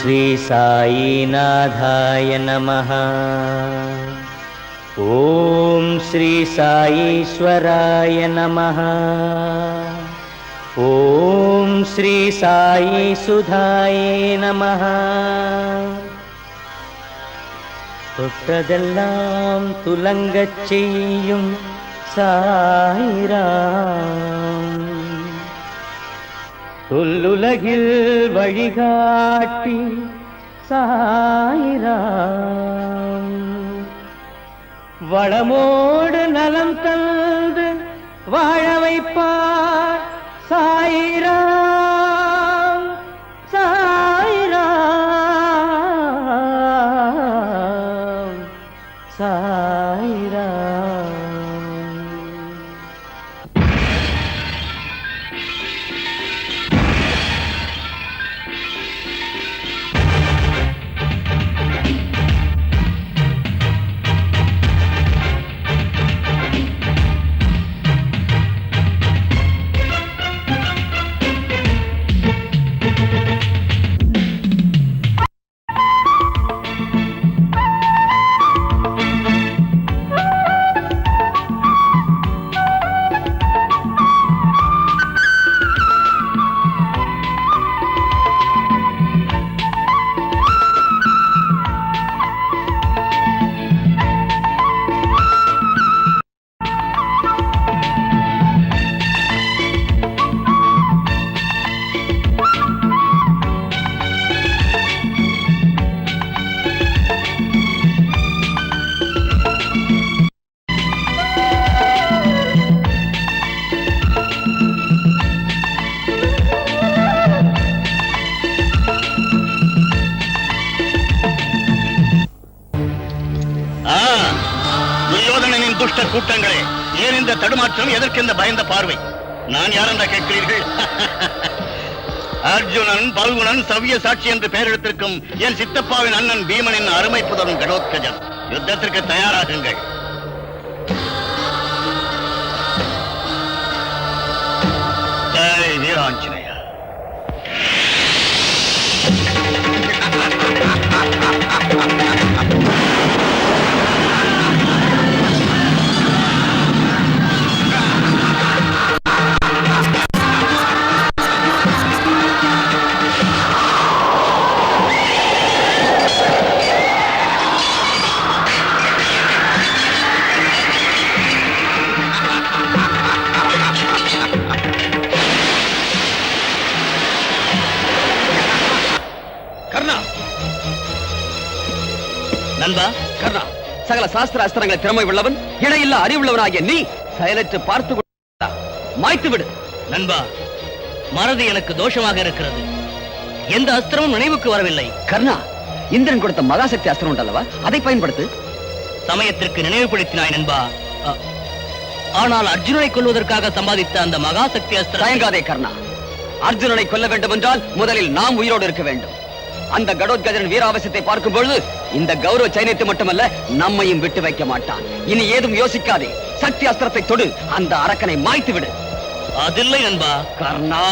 श्री साईनाथाय नमः। ओम श्री साईश्वराय नमः। ओम श्री साई सुधाय नमः। தொட்டதெல்லாம் துலங்கச் செய்யும் சாயிராம், தொல்லுலகில் வழிகாட்டி சாயிராம், வளமோடு நலம் தந்து வாழ வைப்பார் சாயிராம் சாயிராம் சாயிராம். துஷ்ட கூட்டங்களே, ஏன் இந்த தடுமாற்றம்? எதற்கு இந்த பயந்த பார்வை? நான் யார் என்ற கேட்கிறீர்கள்? அர்ஜுனன், பல்குணன், சவ்ய சாட்சி என்று பெயரெடுத்திருக்கும் என் சித்தப்பாவின் அண்ணன் பீமனின் அருமை புதரும் கடோத்கஜன். யுத்தத்திற்கு தயாராகுங்கள். ஜெய் வீராஞ்சனேயா. கர்ணா, சகல சாஸ்திர அஸ்திரங்களை திறமை உள்ளவன், இடையில்ல அறிவுள்ளவனாகிய நீ செயலற்று பார்த்து மாய்த்து விடு. நண்பா, மறதி எனக்கு தோஷமாக இருக்கிறது. எந்த அஸ்திரமும் நினைவுக்கு வரவில்லை. கர்ணா, இந்திரன் கொடுத்த மகாசக்தி அஸ்திரம் உண்டல்லவா, அதை பயன்படுத்து. சமயத்திற்கு நினைவுபடுத்தினாய் நண்பா. ஆனால் அர்ஜுனனை கொல்வதற்காக சம்பாதித்த அந்த மகாசக்தி அஸ்திரம். தயங்காதே கர்ணா, அர்ஜுனனை கொல்ல வேண்டும் என்றால் முதலில் நாம் உயிரோடு இருக்க வேண்டும். அந்த கடோத்கஜன் வீராவசியத்தை பார்க்கும் பொழுது இந்த கௌரவ சைனியத்தை மட்டுமல்ல, நம்மையும் விட்டு வைக்க மாட்டான். இனி ஏதும் யோசிக்காதே, சக்தி அஸ்திரத்தை தொடு, அந்த அரக்கனை மாய்த்து விடு. அதில்லை நண்பா. கர்ணா,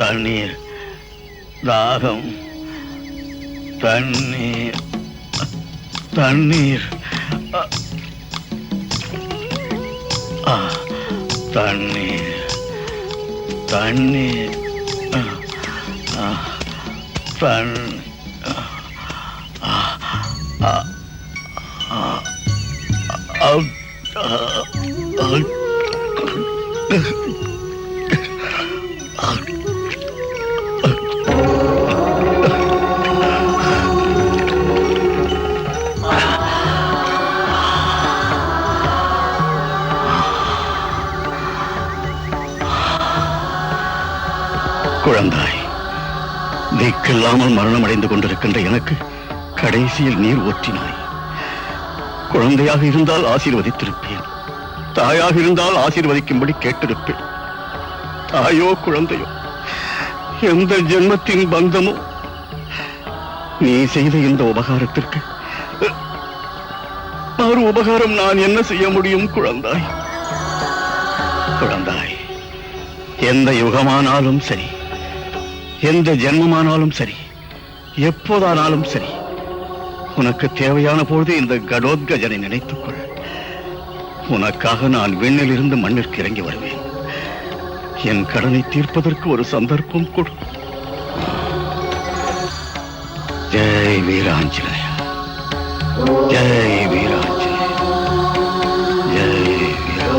தண்ணீர், தாகம், தண்ணீர், தண்ணீர், தண்ணீர், தண்ணீர், குழந்தாய், திக்கில்லாமல் மரணம் அடைந்து கொண்டிருக்கின்ற எனக்கு கடைசியில் நீர் ஊற்றினாய். குழந்தையாக இருந்தால் ஆசீர்வதித்திருப்பேன், தாயாக இருந்தால் ஆசீர்வதிக்கும்படி கேட்டிருப்பேன். தாயோ குழந்தையோ எந்த ஜென்மத்தின் பந்தமோ, நீ செய்த இந்த உபகாரத்திற்கு ஒரு உபகாரம் நான் என்ன செய்ய முடியும் குழந்தாய்? குழந்தாய், எந்த யுகமானாலும் சரி, எந்த ஜென்மமானாலும் சரி, எப்போதானாலும் சரி, உனக்கு தேவையான பொழுது இந்த கடோத்கஜனை நினைத்துக் கொள். உனக்காக நான் விண்ணில் இருந்து மண்ணிற்கு இறங்கி வருவேன். என் கடனை தீர்ப்பதற்கு ஒரு சந்தர்ப்பம் கொடு. ஜெய் வீராஞ்சலேயா, ஜெய் வீராஞ்சலேயா, ஜெய் வீராஞ்சலேயா.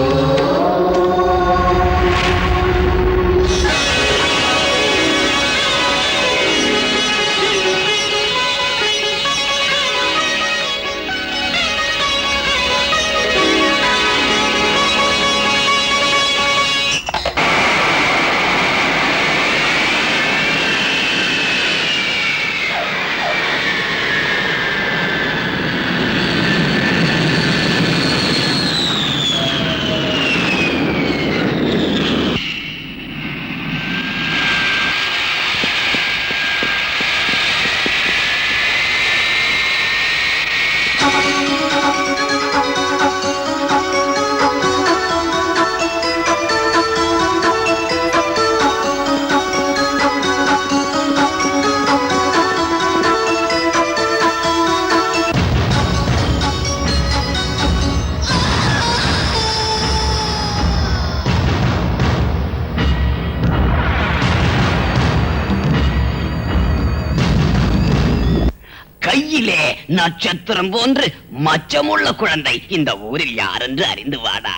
கையிலே நட்சத்திரம் போன்று மச்சமுள்ள குழந்தை இந்த ஊரில் யாரென்று அறிந்து வாடா.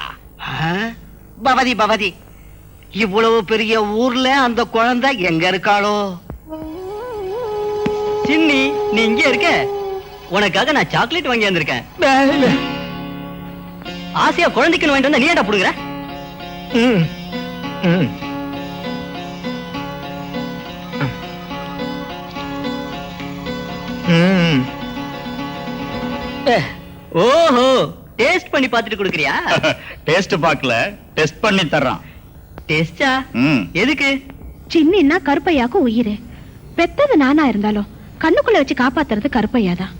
பவதி பவதி, இவ்வளவு பெரிய ஊர்ல அந்த குழந்தை எங்க இருக்காளோ? சின்னி, நீ இங்க இருக்க? உனக்காக நான் சாக்லேட் வாங்கி வந்திருக்கேன். ஆசையா குழந்தைக்கு வாங்கிட்டு வந்தா நீ ஏன்டா புடுங்குற? ஓஹோ, டேஸ்ட் பண்ணி பார்த்துட்டு கொடுக்கறியா? டேஸ்ட் பார்க்கல, டெஸ்ட் பண்ணி தர்றான். டேஸ்டா? எதுக்கு? சின்னின்னா கருப்பையாக்கு உயிரு. பெத்தது நானா இருந்தாலும் கண்ணுக்குள்ள வச்சு காப்பாத்துறது கருப்பையாதான்.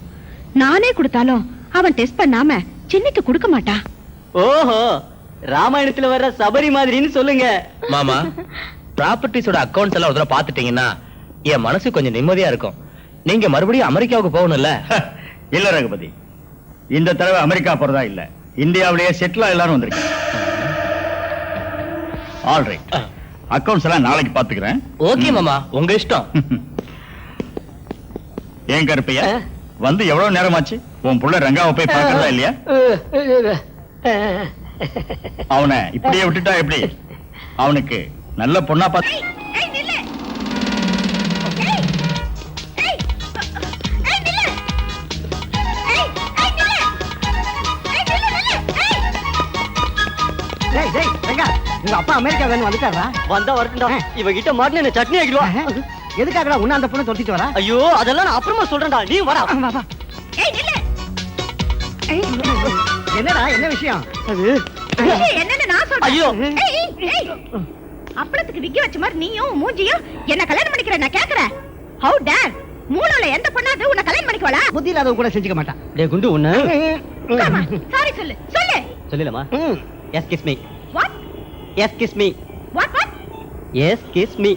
நானே கொடுத்தாலும் அவன் டெஸ்ட் பண்ணாம சின்னிக்கு கொடுக்க மாட்டான். ஓஹோ, ராமாயணத்துல வர்ற சபரி மாதிரின்னு சொல்லுங்க. மாமா, ப்ராப்பர்ட்டிஸோட அக்கவுண்ட்ஸ் எல்லாம் ஒரு தடவை பாத்துட்டீங்கன்னா என் மனசு கொஞ்சம் நிம்மதியா இருக்கும். நீங்க மறுபடியும் அமெரிக்காவுக்கு போகணும்ல? இல்ல ரகுபதி, இந்த தடவை அமெரிக்கா போறதா இல்ல, இந்தியாவிலேயே செட்டில் எல்லாரும் வந்திருக்கேன். ஆல் ரைட், அக்கவுண்ட்ஸ் எல்லாம் நாளைக்கு பாத்துக்கிறேன். ஓகே மாமா, உங்க இஷ்டம். ஏன் கருப்பையா, வந்து எவ்வளவு நேரமாச்சு? உன் புள்ள ரங்காவை போய் பார்க்கறதா இல்லையா? அவனை இப்படியே விட்டுட்டா எப்படி? அவனுக்கு நல்ல பொண்ணா பார்த்து. உங்க அப்பா அமெரிக்கா வேணும் வந்துட்டாரா? வந்தா வரட்டும்டா. இவகிட்ட மாட்டின என்ன சட்னி ஆகிடுவா. எதுக்காகடா உன்ன அந்த பொண்ணு தொட்டிட்டு வரா? ஐயோ, அதெல்லாம் நான் அப்புறமா சொல்றேன்டா, நீ வரா. என்னடா, என்ன விஷயம்? அது என்னன்னு நான் சொல்றேன். ஐயோ, அப்பளத்துக்கு விக்கி வச்ச மாதிரி நீயும் மூஞ்சியும் என்ன கல்யாணம் பண்ணிக்கிற நான் கேக்குறேன். ஹவ் டேர், மூணுல எந்த பொண்ணாவது உன்னை கல்யாணம் பண்ணிக்கவளா? புத்தி இல்லாதவ கூட செஞ்சுக்க மாட்டான். டேய் குண்டு, உன்ன சாரி சொல்லு சொல்லு. சொல்லலமா? Excuse me. What? Excuse me. What what? Excuse me.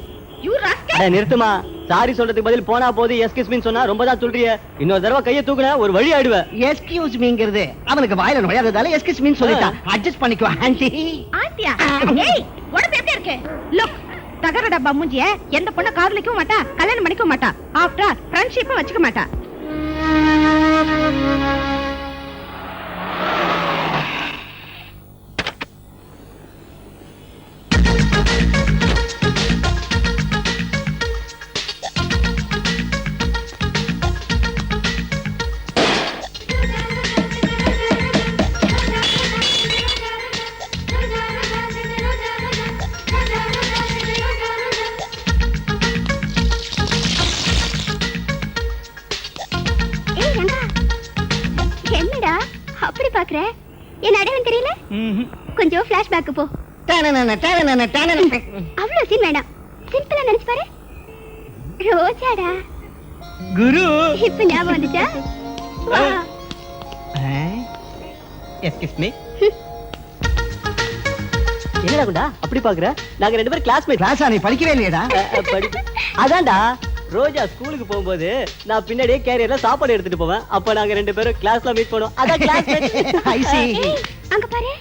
You rascal. அட நிறுத்துமா. சாரி சொல்றதுக்கு பதில் போனா போது எஸ் கிஸ் மீ சொன்னா ரொம்ப தான் சொல்றியே. இன்னொரு தடவை கைய தூக்குன ஒரு வழி ஆயிடுவே. எஸ்கியூஸ் மீங்கிறது அவனுக்கு வாயில நுழையாததால எஸ்கிஸ் மீ சொல்லிட்டான். அட்ஜஸ்ட் பண்ணிக்கோ ஆன்ட்டி. ஆண்டியா? ஏய், உடம்பு எப்படி இருக்கு? லுக், தகர டப்பா மூஞ்சிய எந்த பொண்ண காதலிக்கவும் மாட்டா, கல்யாணம் பண்ணிக்கவும் மாட்டா. ஆஃப்டர் ஃப்ரெண்ட்ஷிப்பை வச்சுக்க மாட்டா. அப்படி பாக்குற என் அடையாளம் தெரியல கொஞ்சம் பிளாஷ்பேக் போ அவ்வளவு சீன் வேண்டாம் சிம்பிளா நினைச்சு பாரு ரோஜாடா குரு இப்ப ஞாபகம் வந்துச்சா வா. எஸ்கியூஸ் மீ என்னடா குண்டா அப்படி பாக்குற நாங்க ரெண்டு பேரும் கிளாஸ்மேட் கிளாஸா நீ படிக்கவே இல்லையடா அதான்டா ரோஜா ஸ்கூலுக்கு போகும்போது நான் பின்னாடியே கேரியர்ல சாப்பாடு எடுத்துட்டு போவேன் அப்ப நாங்க ரெண்டு பேரும் கிளாஸ்ல மீட் பண்ணுவோம் அதான் கிளாஸ்மேட் I see. ஏய், அங்க பாரு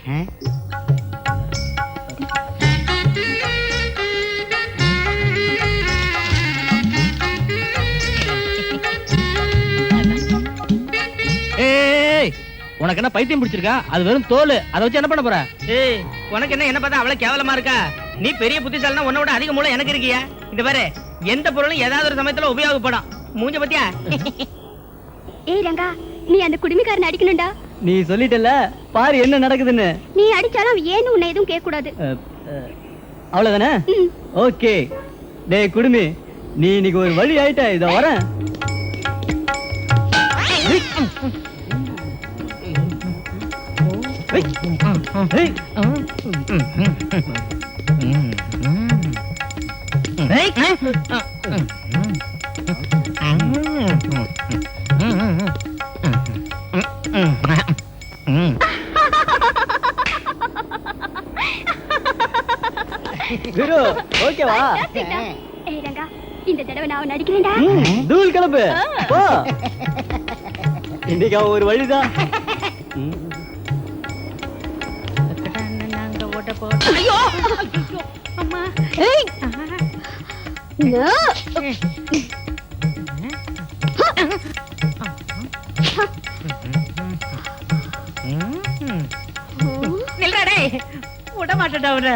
ஏய் உனக்கு என்ன பைத்தியம் பிடிச்சிருக்கா அது வெறும் தோல் அதை வச்சு என்ன பண்ண போற ஏய் உனக்கு என்ன பார்த்தா அவ்வளவு கேவலமா இருக்கா நீ பெரிய புத்திசாலினா உன்னோட அதிக மூளை எனக்கு இருக்கியா இந்த பாரு எந்த பொருளும் ஏதாவது ஒரு சமயத்துல உபயோகப்படும் மூஞ்ச பத்தியா ஏய் ரங்கா நீ அந்த குடுமிக்காரன் அடிக்கணும்டா நீ சொல்லிட்டல பாரு என்ன நடக்குதுன்னு நீ அடிச்சாலும் அவன் ஏன்னு உன்னை எதுவும் கேட்க கூடாது அவ்வளவுதானே ஓகே டேய் குடுமி நீ இன்னைக்கு ஒரு வழி ஆயிட்ட இத வரேன் குரு ஓகேவா ஏய் ரங்கா இந்த தடவை நான் அவன் அடிக்கிறேன்டா தூள் கிளம்பு போ இன்னைக்கு அவன் ஒரு வழிதான் ஐயோ அம்மா ஏய் நோ நில்றடே விட மாட்டேடா அவரை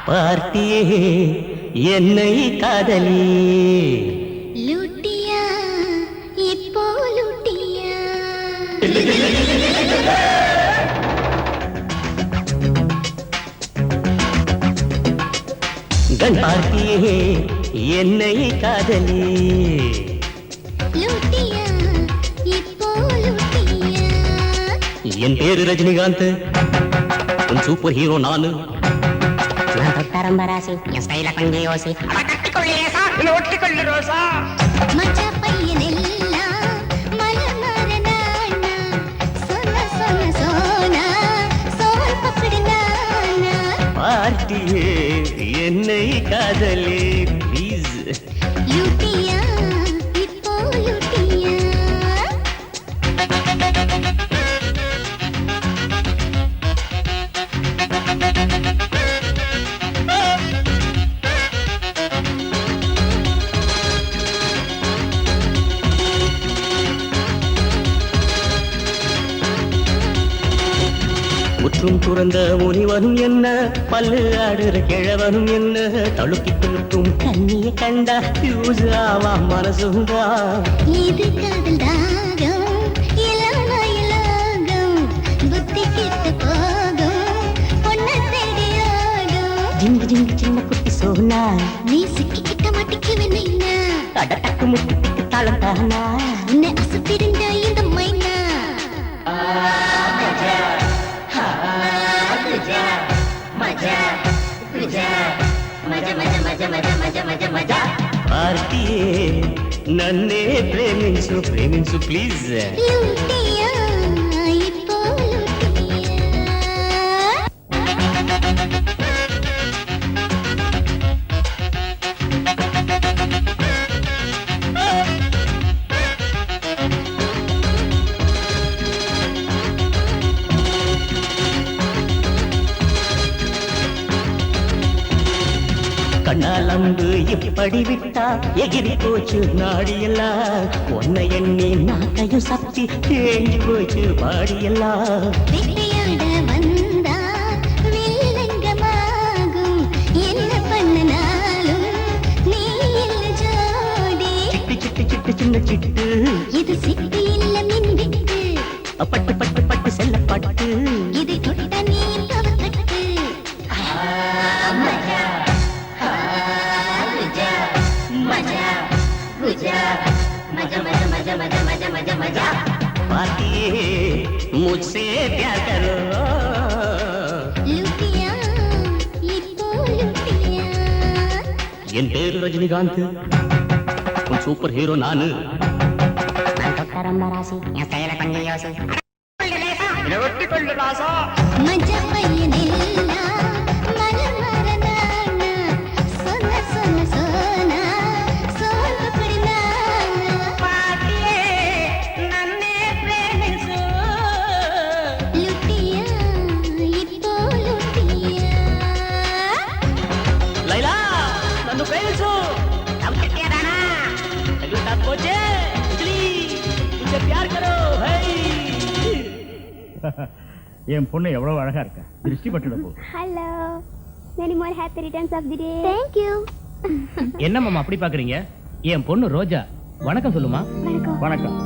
பார்த்தியே என்னை காதலி லூட்டியா இப்போ லூட்டியா கண் பார்த்தியே என்னை காதலி லூட்டியா இப்போ லூட்டியா என் பேரு ரஜினிகாந்த் உன் சூப்பர் ஹீரோ நானு மச்ச பையனெல்லாம் மலர் மரனானா சொன்ன சொன்ன சோனா சோல் பக்கடினானா பார்த்தியே என்னை காதலி ப்ளீஸ் லூட்டியா இப்போ லூட்டியா முற்றும் துறந்த முனிவனும் என்ன பல்லு ஆடுற கிழவனும் என்ன தழுக்கி கொடுக்கும் கண்ணிய கண்டா யூஸ் ஆவாம் மனசுந்தா இது காதல் தாகம் இளம இலகம் புத்தி கெட்டு போகும் பொண்ண தேடி ஆகும் ஜிங்கு ஜிங்கு சின்ன குட்டி சோனா நீ சிக்கிக்கிட்ட மாட்டிக்குவேன் என்ன தடக்கு முட்டுக்கு தளத்தானா உன்னை அசப்பிருந்த இந்த மைனா பார்த்தியே నన్నే ప్రేమించు ప్లీజ్ లూటియా இப்போ లూటియా கண்ணால் அம்பு இப்படி விட்டா எகிரி போச்சு நாடியெல்லாம் உன்னை எண்ணி நாக்கையும் சக்தி தேங்கி போச்சு பாடியெல்லாம் வேட்டையாட வந்தா வில்லங்கமாகும் சின்ன சிட்டு இது சிட்டு இல்ல மின்விட்டு பட்டு பட்டு பட்டு செல்ல பட்டு இது தொட்ட நீ தவக்கட்டு மஜா குஜா மஜா குஜா மஜா மஜா மஜா மஜா மஜா மஜா மஜா பாத்தியே मुझसे प्यार करो லுட்டியா இப்போ லுட்டியா என் பேரு ரஜினிகாந்த் உன் சூப்பர் ஹீரோ நானு மஜா பையனெல்லா மலர் மரனானா சொன்ன சொன்ன சோனா சோன புடினானா லுட்டியா இப்போ லுட்டியா లైలా నన్ను ప్రేమించు నమ్మకట్టానా తెలుసా పోచే బిజ్లీ मुझे प्यार करो హై என் பொண்ணு எவ்வளவு அழகா இருக்கா திருஷ்டி பட்டுட போ hello many more happy returns of the day thank you என்ன மாமா அப்படி பாக்குறீங்க? என் பொண்ணு ரோஜா. வணக்கம் சொல்லுமா. வணக்கம் வணக்கம்.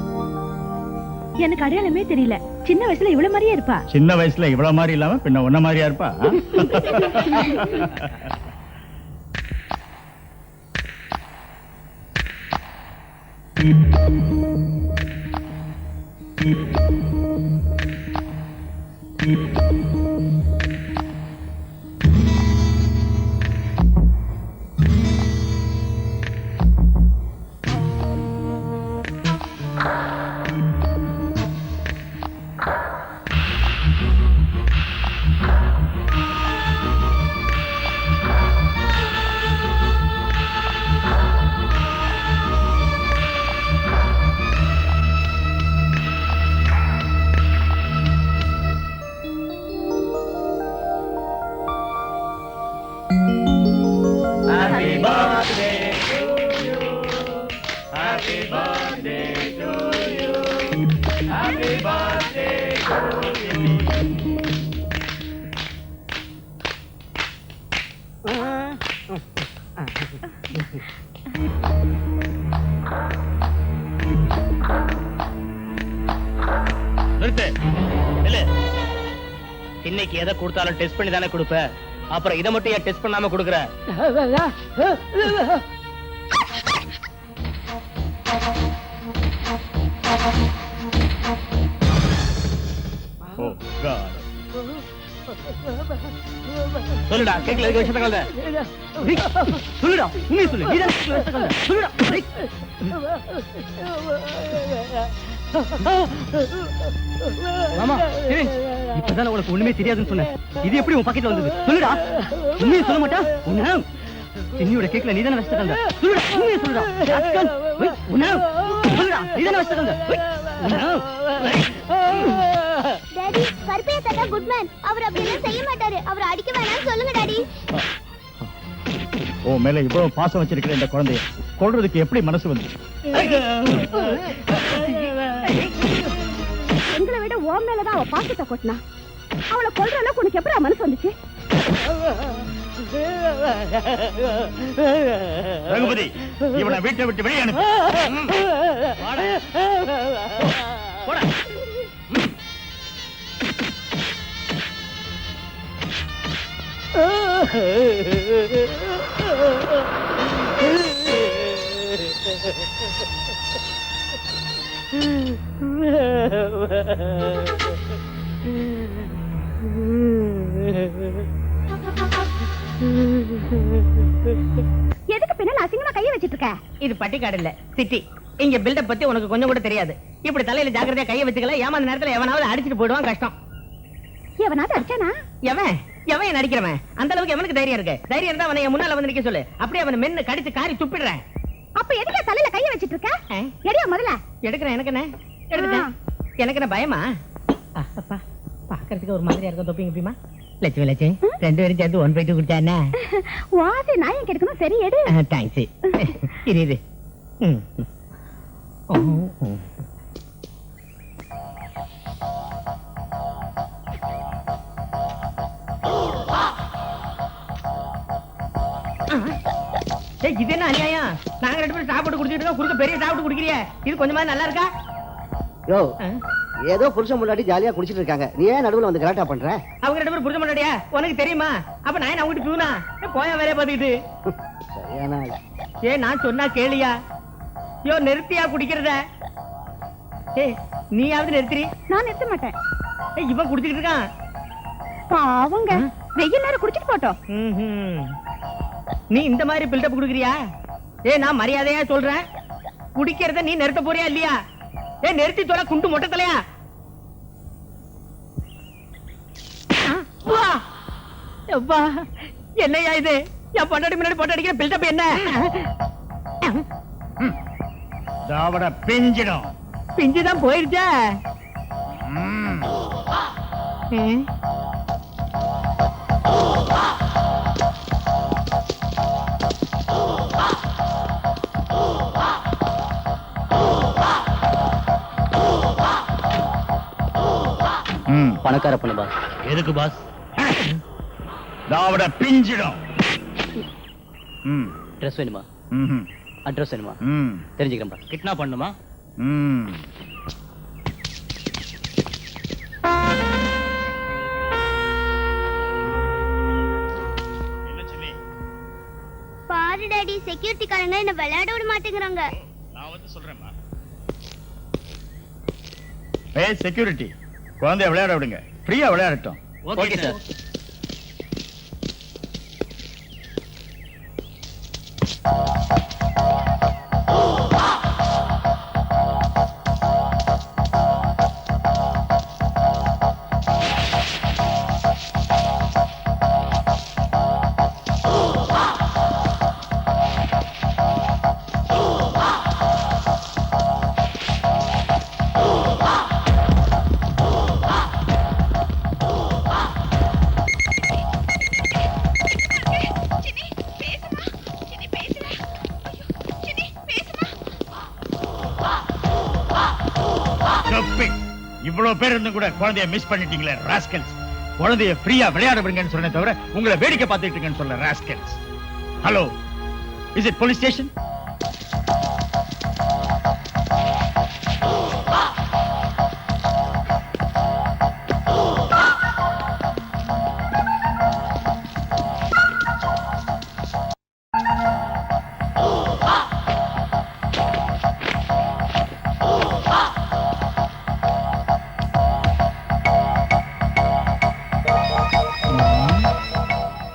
எனக்கு அடையாளமே தெரியல. சின்ன வயசுல இவ்வளவு மாதிரியே இருப்பா. சின்ன வயசுல இவ்வளவு மாதிரி இல்லாம பின்ன உன்ன மாதிரியா இருப்பா? நிறுத்து. நில்லு. இன்னைக்கு எதை கொடுத்தாலும் டெஸ்ட் பண்ணி தானே கொடுப்ப. அப்புறம் இதை மட்டும் ஏன் டெஸ்ட் பண்ணாம கொடுக்குற? Oh God. சொல்லுடா, கேக்கல இருக்க விஷயத்த கலந்த. சொல்லுடா, உண்மையை சொல்லு. நீ தான் விஷயத்த கலந்த. சொல்லுடா. மாமா, சரி. இப்பதான் உனக்கு ஒண்ணுமே தெரியாதுன்னு சொன்னேன். இது எப்படி உன் பாக்கெட்ல வந்தது? சொல்லுடா. உண்மையை சொல்ல மாட்டா? உன்ன சின்னியோட கேக்கல நீ தானே விஷயத்த கலந்த. சொல்லுடா, உண்மையை சொல்லுடா. ராஸ்கல். உன்ன சொல்லுடா, நீ தானே விஷயத்த கலந்த. டாடி கருப்பைய தாத்தா குட் மேன் அவர் அப்படி எல்லாம் செய்ய மாட்டாரு அவர் அடிக்க வேணாம்னு சொல்லுங்க டாடி ஓ மேல இவ்வளவு பாசம் வச்சிருக்கிற இந்த குழந்தைய கொல்றதுக்கு எப்படி மனசு வந்து? எங்களை விட ஓ மேலதான் அவ பாசத்தை கொட்டினா. அவளை கொல்ற அளவுக்கு உனக்கு எப்படி மனசு வந்துச்சு? ரகுபதி, இவனை வீட்டை விட்டு வெளியே அனுப்பு. போடா. எதுக்கு பின்னால அசிங்கமா கைய வச்சிட்டு இருக்க? இது பட்டிக்காடு இல்ல, சிட்டி. இங்க பில்டப் பத்தி உனக்கு கொஞ்சம் கூட தெரியாது. இப்படி தலையில ஜாக்கிரதையா கைய வச்சுக்கல, ஏமாந்த நேரத்துல எவனாவது அடிச்சிட்டு போயிடுவான், கஷ்டம். எவனாவது அடிச்சானா? எவன் எவன் நடிக்கிறவன்? அந்த அளவுக்கு எவனுக்கு தைரியம் இருக்கு? தைரியம் இருந்தா அவனை என் முன்னால வந்து நிக்க சொல்லு. அப்படியே அவனை மென்னு கடிச்சு காரி துப்பிடுறேன். அப்ப எதுக்கு தலையில கைய வச்சிட்டு இருக்க? எடியா முதல்ல. எடுக்கிறேன். எனக்கு என்ன எடுத்துட்டேன். எனக்கு என்ன பயமா? அப்பா பாக்குறதுக்கு ஒரு மாதிரியா இருக்கும். தொப்பிங்க எப்படிமா? லட்சுமி லட்சுமி ரெண்டு பேரும் சேர்ந்து 1/2 குடிச்சானே. வாசி நாயம் கிடைக்கணும். சரி எடு. தேங்க்ஸ். இரு இரு. இது என்ன அநியாயம்? நாங்க 2 பேரும் சாப்பிட்டு குடிச்சிட்டு இருக்கோம், குறுக்க பெரிய சாப்பிட்டு குடிக்கிறிய, இது கொஞ்சமா நல்லா இருக்கா? யோ ஏதோ புருஷன் முன்னாடி ஜாலியா குடிச்சிட்டு இருக்காங்க, நீ ஏன் நடுவுல வந்து கலாட்டா பண்ற? அவங்க 2 பேரும் புரிஞ்ச மாட்டாடியா? உனக்கு தெரியுமா? அப்ப நான் என்ன அவங்ககிட்ட பியூனா? போயா வேலைய பாத்துக்கிட்டு. சரியான ஆளு. ஏய் நான் சொன்னா கேளியா? யோ நிறுத்தியா குடிக்கிறத? ஏய் நீயாவது நிறுத்திரி. நான் நிறுத்த மாட்டேன். ஏய் இவன் குடிச்சிட்டு இருக்கான். பாவங்க, வெயில் நேரம் குடிச்சிட்டு போட்டோம். ம்ஹும். நீ இந்த மாதிரி பில்டப் குடுக்குறியா? ஏய் நான் மரியாதையா சொல்றேன், குடிக்கிறத நீ நிறுத்த போறியா இல்லையா? ஏய் நிறுத்தி தொலை குண்டு மொட்டை தலையா. வா அப்பா, என்னையா இது? என் பொண்டாட்டி முன்னாடி போட்டு அடிக்கிற பில்டப் என்ன? தாவட பிஞ்சிடும். பிஞ்சுதான் போயிருச்சா? பணக்கார பொண்ணு பாஸ். எதுக்கு பாஸ்? தாவட பிஞ்சிடும். ட்ரெஸ் வேணுமா? அட்ரஸ் வேணுமா? தெரிஞ்சுக்கிறேன் பாஸ். கிட்னாப் பண்ணுமா? பாரு டாடி, செக்யூரிட்டிக்காரங்க என்ன விளையாட விட மாட்டேங்கிறாங்க. நான் வந்து சொல்றேன்மா. ஏய் செக்யூரிட்டி, குழந்தைய விளையாட விடுங்க, ஃப்ரீயா விளையாடட்டும். Okay sir. இவ்வளவு பேர் இருந்தும் கூட குழந்தைய மிஸ் பண்ணிட்டீங்களே ராஸ்கல்ஸ். குழந்தைய ஃப்ரீயா விளையாட விடுங்கன்னு சொன்னே தவிர உங்களை வேடிக்கை பார்த்துட்டு இருக்கேன்னு சொல்ல rascals. Hello, is it police station?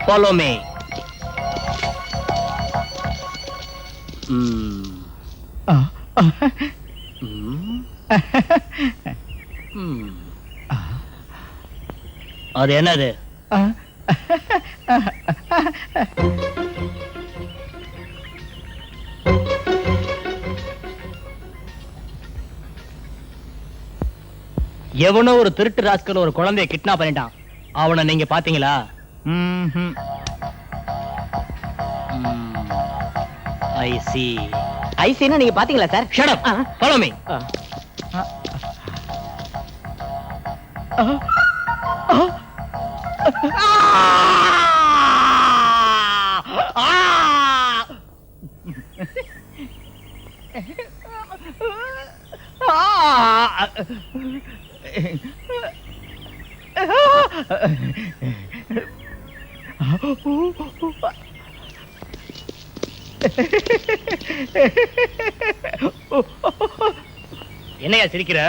Follow me. அது என்னது? எவனோ ஒரு திருட்டு ராஸ்கல் ஒரு குழந்தைய கிட்னாப் பண்ணிட்டான். அவனை நீங்க பாத்தீங்களா? ஐ சி. ஐசினா நீங்க பாத்தீங்களா sir? Shut up. Follow me. என்னையா சிரிக்கிற?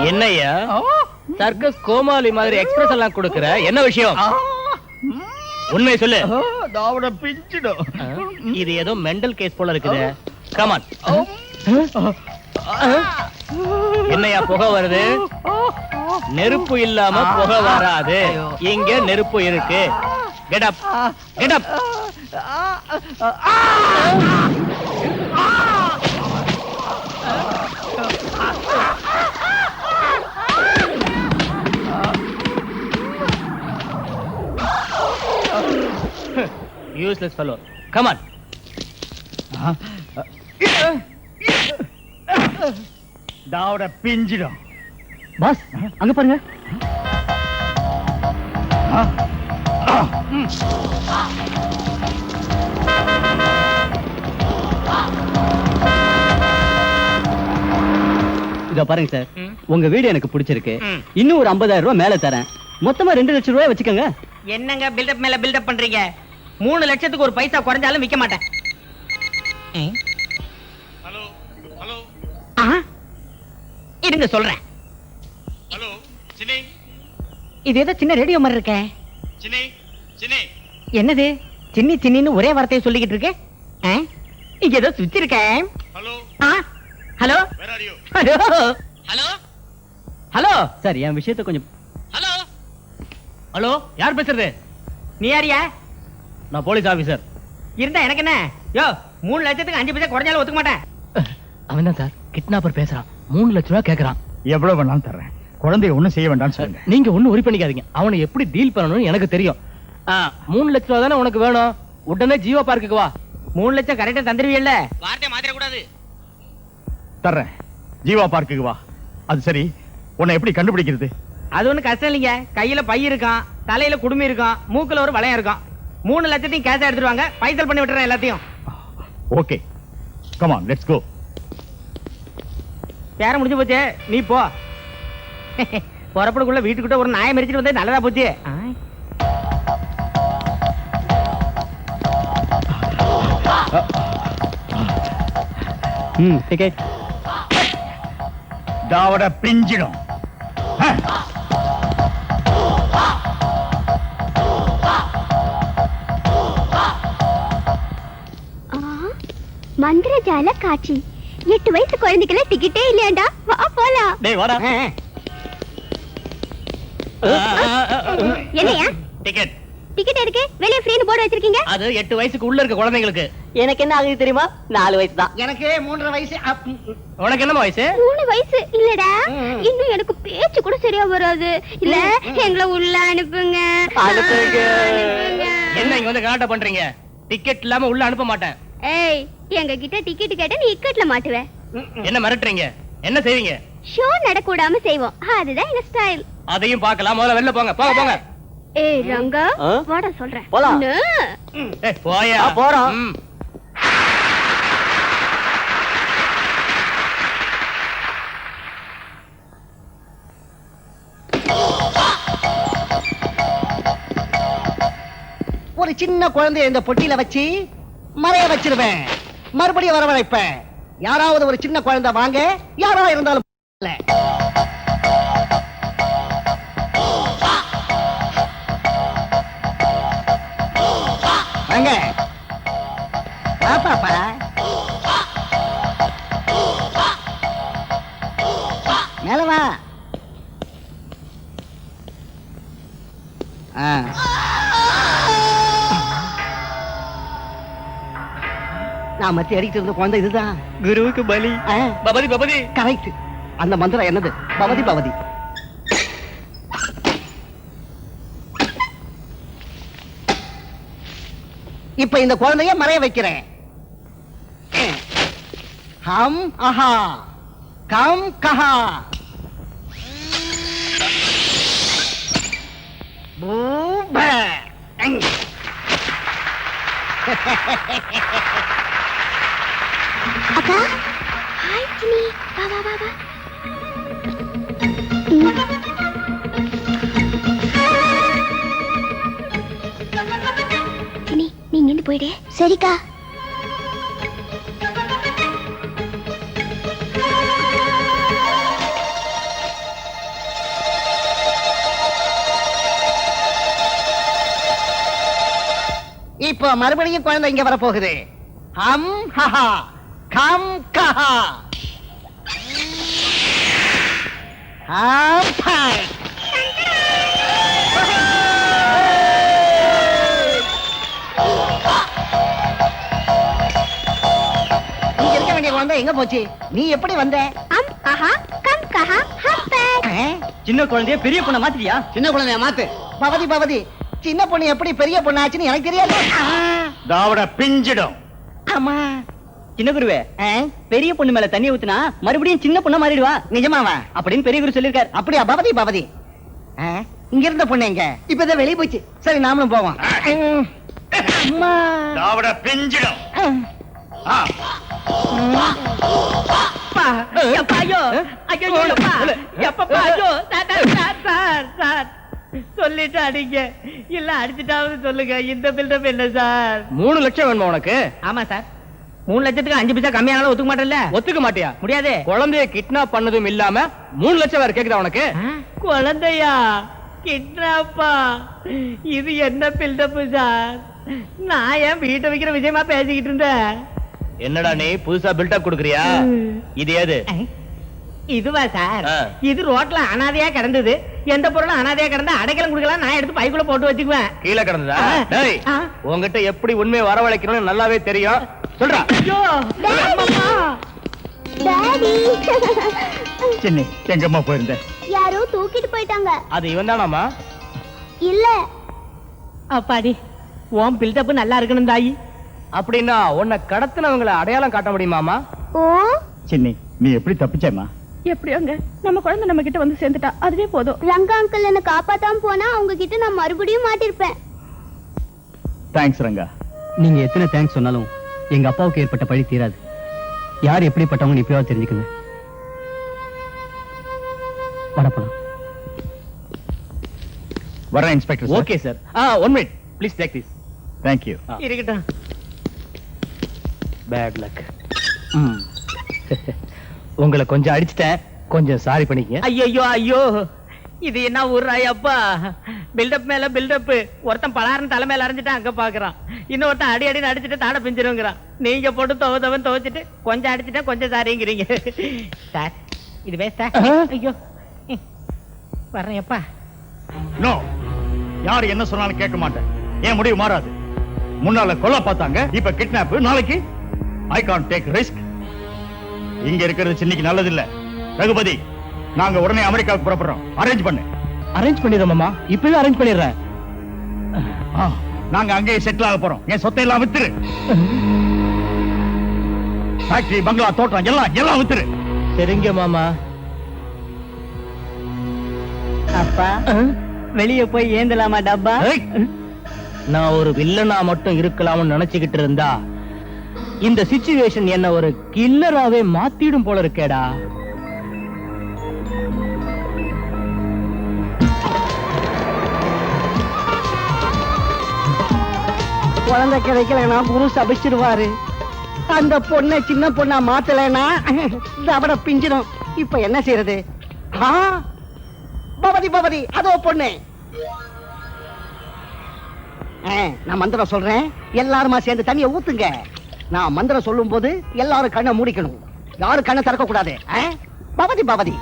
என்னையா சர்க்கஸ் கோமாளி மாதிரி எக்ஸ்பிரஸ் எல்லாம் கொடுக்கிற? என்ன விஷயம்? உண்மை சொல்லு. தாவட பிஞ்சிடும். இது ஏதோ மெண்டல் கேஸ் போல இருக்குது. கமான். என்னையா புகை வருது? நெருப்பு இல்லாம புகை வராது. இங்க நெருப்பு இருக்கு. Get up, get up. Useless fellow. Come on. தாவட பிஞ்சிடும். பாஸ் அங்க பாருங்க. இதோ பாருங்க சார், ம். உங்க வீடு எனக்கு பிடிச்சிருக்கு. ம். இன்னும் ஒரு 50,000 ரூபாய் மேல தரேன். மொத்தமா 2 லட்சம் ரூபாய் வச்சுக்கோங்க. என்னங்க பில்டப் மேல பில்டப் பண்றீங்க? 3 லட்சத்துக்கு ஒரு பைசா குறைஞ்சாலும் விக்க மாட்டேன். ஹலோ ஹலோ ஆ? இருங்க சொல்றேன். ஹலோ சினே இது ஏதோ சின்ன ரேடியோ மாதிரி இருக்கே. சினே சினே என்னது சின்னி சின்னின்னு ஒரே வார்த்தையை சொல்லிக்கிட்டு இருக்கேன். ஆ? இங்க ஏதோ சுவிட்ச் இருக்கேன். ஹலோ ஆ? Hello where are you? Hello hello hello sir என் விஷயத்தை கொஞ்சம். ஹலோ ஹலோ, யார் பேசுறது? நீ யாரியா? நான் போலீஸ் ஆபீசர். இருந்தா எனக்கு என்ன? யோ 3 லட்சத்துக்கு 5 பைசா குறைஞ்சாலும் ஒத்துக்க மாட்டேன். அவன் தான் சார் கிட்னாப்பர் பேசுறான். 3 லட்சம் ரூபாய் கேக்குறான். எவ்வளவு வேணாலும் தர்றேன். குழந்தைய ஒண்ணும் செய்ய வேண்டாம்னு சொல்லுங்க. நீங்க ஒண்ணும் worry பண்ணிக்காதீங்க. அவனை எப்படி டீல் பண்ணணும்னு எனக்கு தெரியும். 3 லட்சம் ரூபாய் தானே உனக்கு வேணும். உடனே ஜீவா பார்க்குக்கு வா. 3 லட்சம் கரெக்டா தந்துருவீல்ல? வார்த்தை மாத்திர கூடாது. தர்றேன். ஜீவா பார்க்குக்கு வா. அது சரி, உன்னை எப்படி கண்டுபிடிக்கிறது? அது ஒண்ணு கஷ்டம் இல்லைங்க. கையில பை இருக்கான், தலையில குடுமி இருக்கான், மூக்குல ஒரு வளையம் இருக்கான். 3 லட்சத்தையும் கேஷா எடுத்துருவாங்க. பைசல் பண்ணி விட்டுறேன் எல்லாத்தையும். Okay, come on, let's go. பேர முடிஞ்சு போச்சு, நீ போ. புறப்படக்குள்ள வீட்டுக்கிட்ட ஒரு நாயை மறிச்சிட்டு வந்தது நல்லதா போச்சு. டிக்கெட். தாவட பிஞ்சிடும். மந்திரஜால காட்சி. 8 வயசு குழந்தைக்கெல்லாம் டிக்கெட்டே இல்லையாண்டா? வா போலாம். டேய் வாடா. என்னையா டிக்கெட். டிக்கெட் எடுக்க வெளியே ஃப்ரீன்னு போர்டு வச்சிருக்கீங்க? அது 8 வயசுக்கு உள்ள இருக்க குழந்தைங்களுக்கு. எனக்கு என்ன ஆகுது தெரியுமா? 4 வயசு தான். எனக்கு 3.5 வயசு. உனக்கு என்னமா வயசு? 3 வயசு இல்லடா. இன்னும் எனக்கு பேச்சு கூட சரியா வராது. இல்ல எங்களை உள்ள அனுப்புங்க. அனுப்புங்க. அனுப்புங்க. என்ன இங்க வந்து கலாட்டா பண்றீங்க? டிக்கெட் இல்லாம உள்ள அனுப்ப மாட்டேன். ஏய், எங்க கிட்ட டிக்கெட் கேட்டா நீ இக்கட்ல மாட்டுவ. என்ன மிரட்டுறீங்க? என்ன செய்வீங்க? ஷோ நடக்கூடாம செய்வோம். அதுதான் எங்க ஸ்டைல். அதையும் பார்க்கலாம். முதல்ல வெளில போங்க. போங்க போங்க. ஏய் ரங்கா, ஆ? வாடா சொல்றேன். போலாம். ஏய், போயா. போறோம். ம். ஒரு சின்ன குழந்தைய இந்த பொட்டியில வச்சு மறைய வச்சிருவேன். மறுபடியும் வரவழைப்பேன். யாராவது ஒரு சின்ன குழந்தை வாங்க, யாரா இருந்தாலும் இல்ல. வாங்க. வா பாப்பா. மேல வா. நான் மத்தி அடிக்கிட்டு இருந்த குழந்தை இதுதான். குருவுக்கு பலி. பபதி பபதி. கரெக்ட். அந்த மந்திரம் என்னது? பவதி பவதி. இப்ப இந்த குழந்தைய மறைய வைக்கிறேன். ஹம் அஹா கம் கஹா பூப. அக்கா, ஹாய் சினி. வா வா வா வா. சினி, நீங்க இருந்து போயிடு. சரிக்கா. இப்போ மறுபடியும் குழந்தை இங்க வர போகுது. ஹம் ஹஹா கம் கஹா ஹம் பாய். இங்க இருக்க வேண்டிய குழந்தை எங்க போச்சு? நீ எப்படி வந்த? அம் கஹா கம் கஹா ஹம் பேக். சின்ன குழந்தைய பெரிய பொண்ண மாத்திரியா? சின்ன குழந்தைய மாத்து. பவதி பவதி சின்ன பொண்ணு எப்படி பெரிய பொண்ணு ஆச்சுன்னு எனக்கு தெரியாது. தாவட பிஞ்சிடும். ஆமா. சின்ன குருவே, பெரிய பொண்ணு மேல தண்ணி ஊத்துனா மறுபடியும் சின்ன பொண்ணா மாறிடுவா. நிஜமாவா? அப்படின்னு பெரிய குரு சொல்லிருக்காரு. அப்படியா? பவதி பவதி. இங்க இருந்த பொண்ணு எங்க? இப்பதான் வெளியே போச்சு. சரி நாமளும் போவோம். அம்மா. தாவட பிஞ்சிடும். சொல்லிட்டு அடிங்க இல்ல அடிச்சுட்டாவது சொல்லுங்க. இந்த பில்டப் என்ன சார்? 3 லட்சம் வேணுமா உனக்கு? ஆமா சார். 3 லட்சத்துக்கு 5 பைசா கம்மியானாலும் ஒத்துக்க மாட்டேன்ல. ஒத்துக்க மாட்டியா? முடியாது. குழந்தைய கிட்னாப் பண்ணதும் இல்லாம 3 லட்சம் வேற கேக்குதா உனக்கு? குழந்தையா கிட்னாப்பா? இது என்ன பில்டப் சார்? நான் என் வீட்டை வைக்கிற விஷயமா பேசிக்கிட்டு இருந்தேன். என்னடா நீ புதுசா பில்டப் கொடுக்கறியா? இது ஏது? இதுவா சார்? இது ரோட்ல அனாதையா கிடந்தது. எந்த பொருளும் அனாதையா கிடந்தா அடைக்கலம் கொடுக்கலாம், நான் எடுத்து பைக்குள்ள போட்டு வச்சுக்குவேன். கீழே கிடந்ததா? டேய், உன்கிட்ட எப்படி உண்மையை வரவழைக்கணும்னு நல்லாவே தெரியும். சொல்றா. டாடி. சின்னி, எங்கம்மா போயிருந்த? யாரோ தூக்கிட்டு போயிட்டாங்க. அது இவன் தானாமா? இல்ல. அப்பாடி, உன் பில்டப் நல்லா இருக்கணும் தாயி. அப்படின்னா உன்னை கடத்தினவங்களை அடையாளம் காட்ட முடியுமாமா? ஓ. சின்னி, நீ எப்படி தப்பிச்சேம்மா? எப்படியோங்க நம்ம குழந்தை நம்ம கிட்ட வந்து சேர்ந்துட்டா அதுவே போதும். ரங்கா அங்கிள் என்ன காப்பாத்தாம போனா அவங்க கிட்ட நான் மறுபடியும் மாட்டிருப்பேன். தேங்க்ஸ் ரங்கா. நீங்க எத்தனை தேங்க்ஸ் சொன்னாலும் எங்க அப்பாவுக்கு ஏற்பட்ட பழி தீராது. யார் எப்படிப்பட்டவங்க இப்பயாவது தெரிஞ்சுக்கங்க. வரப்போலாம். வரேன் inspector. Okay sir. 1 minute please take this. Thank you. இருக்கட்டும். Bad luck. உங்களை கொஞ்சம் அடிச்சிட்டேன், கொஞ்சம் சாரி பண்ணிக்கங்க. ஐயோ ஐயோ, இது என்ன ஊர்ராயப்பா? பில்டப் மேல பில்டப். ஒருத்தன் பலாரன் தலை மேல அரைஞ்சிட்டு அங்க பாக்குறான், இன்னொருத்தன் அடி அடின்னு அடிச்சுட்டு தாட பிஞ்சிருங்கிறான். நீங்க போட்டு துவதவன் துவச்சிட்டு கொஞ்சம் அடிச்சுட்டா கொஞ்சம் சாரிங்கிறீங்க. சார் இது வேஸ்டா? ஐயோ வர்றேன் எப்பா. நோ, யார் என்ன சொன்னாலும் கேட்க மாட்டேன். ஏன் முடிவு மாறாது. முன்னால கொல்ல பார்த்தாங்க, இப்ப கிட்னாப், நாளைக்கு ஐ கான்ட் டேக் ரிஸ்க். இங்க இருக்கிறது சின்னிக்கு நல்லது இல்ல. ரகுபதி, நாங்க உடனே அமெரிக்காவுக்கு புறப்படுறோம். அரேஞ்ச் பண்ணு. அரேஞ்ச் பண்ணிடுறேன் மாமா, இப்பவே அரேஞ்ச் பண்ணிடுறேன். நாங்க அங்கேயே செட்டில் ஆக போறோம். என் சொத்தை எல்லாம் வித்துரு. ஃபேக்டரி, பங்களா, தோட்டம் எல்லாம் வித்துரு. சரிங்க மாமா. அப்பா, வெளிய போய் ஏந்தலாமா டப்பா? நான் ஒரு வில்லனா மட்டும் இருக்கலாம்னு நினைச்சுக்கிட்டு இருந்தா இந்த சிச்சுவேஷன் என்ன ஒரு கில்லராவே மாத்திடும் போல இருக்கேடா. குழந்தை கிடைக்கலனா புருஷ அபிச்சிருவாரு. அந்த பொண்ணை சின்ன பொண்ணா மாத்தலைன்னா அவட பிஞ்சிடும். இப்ப என்ன செய்யறது? பவதி அதோ பொண்ணு. நான் மந்திரம் சொல்றேன், எல்லாருமா சேர்ந்து தண்ணியை ஊத்துங்க. நான் மந்திரம் சொல்லும் போது எல்லாரும் கண்ணை மூடிக்கணும், யாரும் கண்ணை திறக்க கூடாது. பவதி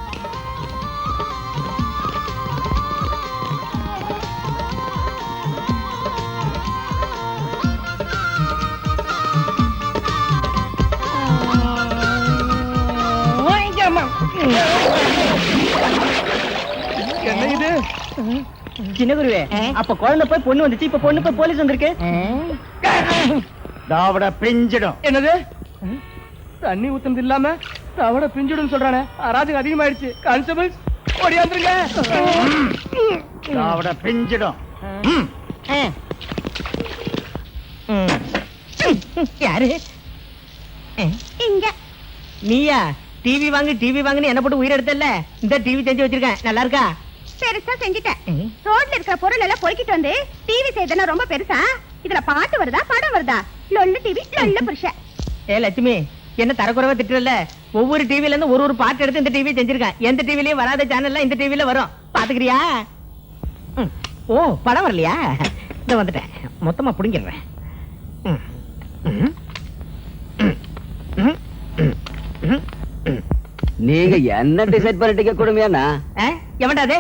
என்ன இது? சின்ன குருவே, அப்ப குழந்தை போய் பொண்ணு வந்துச்சு, இப்ப பொண்ணு போய் போலீஸ் வந்திருக்கு. தாவட பிஞ்சிடும். என்னது? தண்ணி ஊத்துனது இல்லாம தவட பிஞ்சிடும் சொல்றானே. அராஜகம் அதிகமாயிடுச்சு. கான்ஸ்டபிள்ஸ் ஓடியாந்துருங்க. தாவட பிஞ்சிடும். யாரு? இங்க. நீயா? டிவி வாங்குன்னு என்ன போட்டு உயிர் எடுத்தல்ல. இந்த டிவி செஞ்சு வச்சிருக்கேன், நல்லா இருக்கா? பெருசா செஞ்சுட்டேன். ரோட்ல இருக்கிற பொருள் எல்லாம் பொறுக்கிட்டு வந்து டிவி செய்தனா ரொம்ப பெருசா? இதுல பாட்டு வருதா, படம் வருதா? லொல்லு டிவி, லொல்லு புருஷன். ஏ லட்சுமி, என்ன தரக்குறைவா திட்டுறல? ஒவ்வொரு டிவில இருந்து ஒரு பாட்டு எடுத்து இந்த டிவி செஞ்சிருக்கேன். எந்த டிவிலயும் வராத சேனல்ல இந்த டிவில வரும், பாத்துக்கிறியா? ஓ, படம் வரலையா? இந்த வந்துட்டேன், மொத்தமா புடிங்கிடுறேன். நீங்க என்ன டிசைட் பண்ணிட்டீங்க கொடுமையானா? எவன்டாது?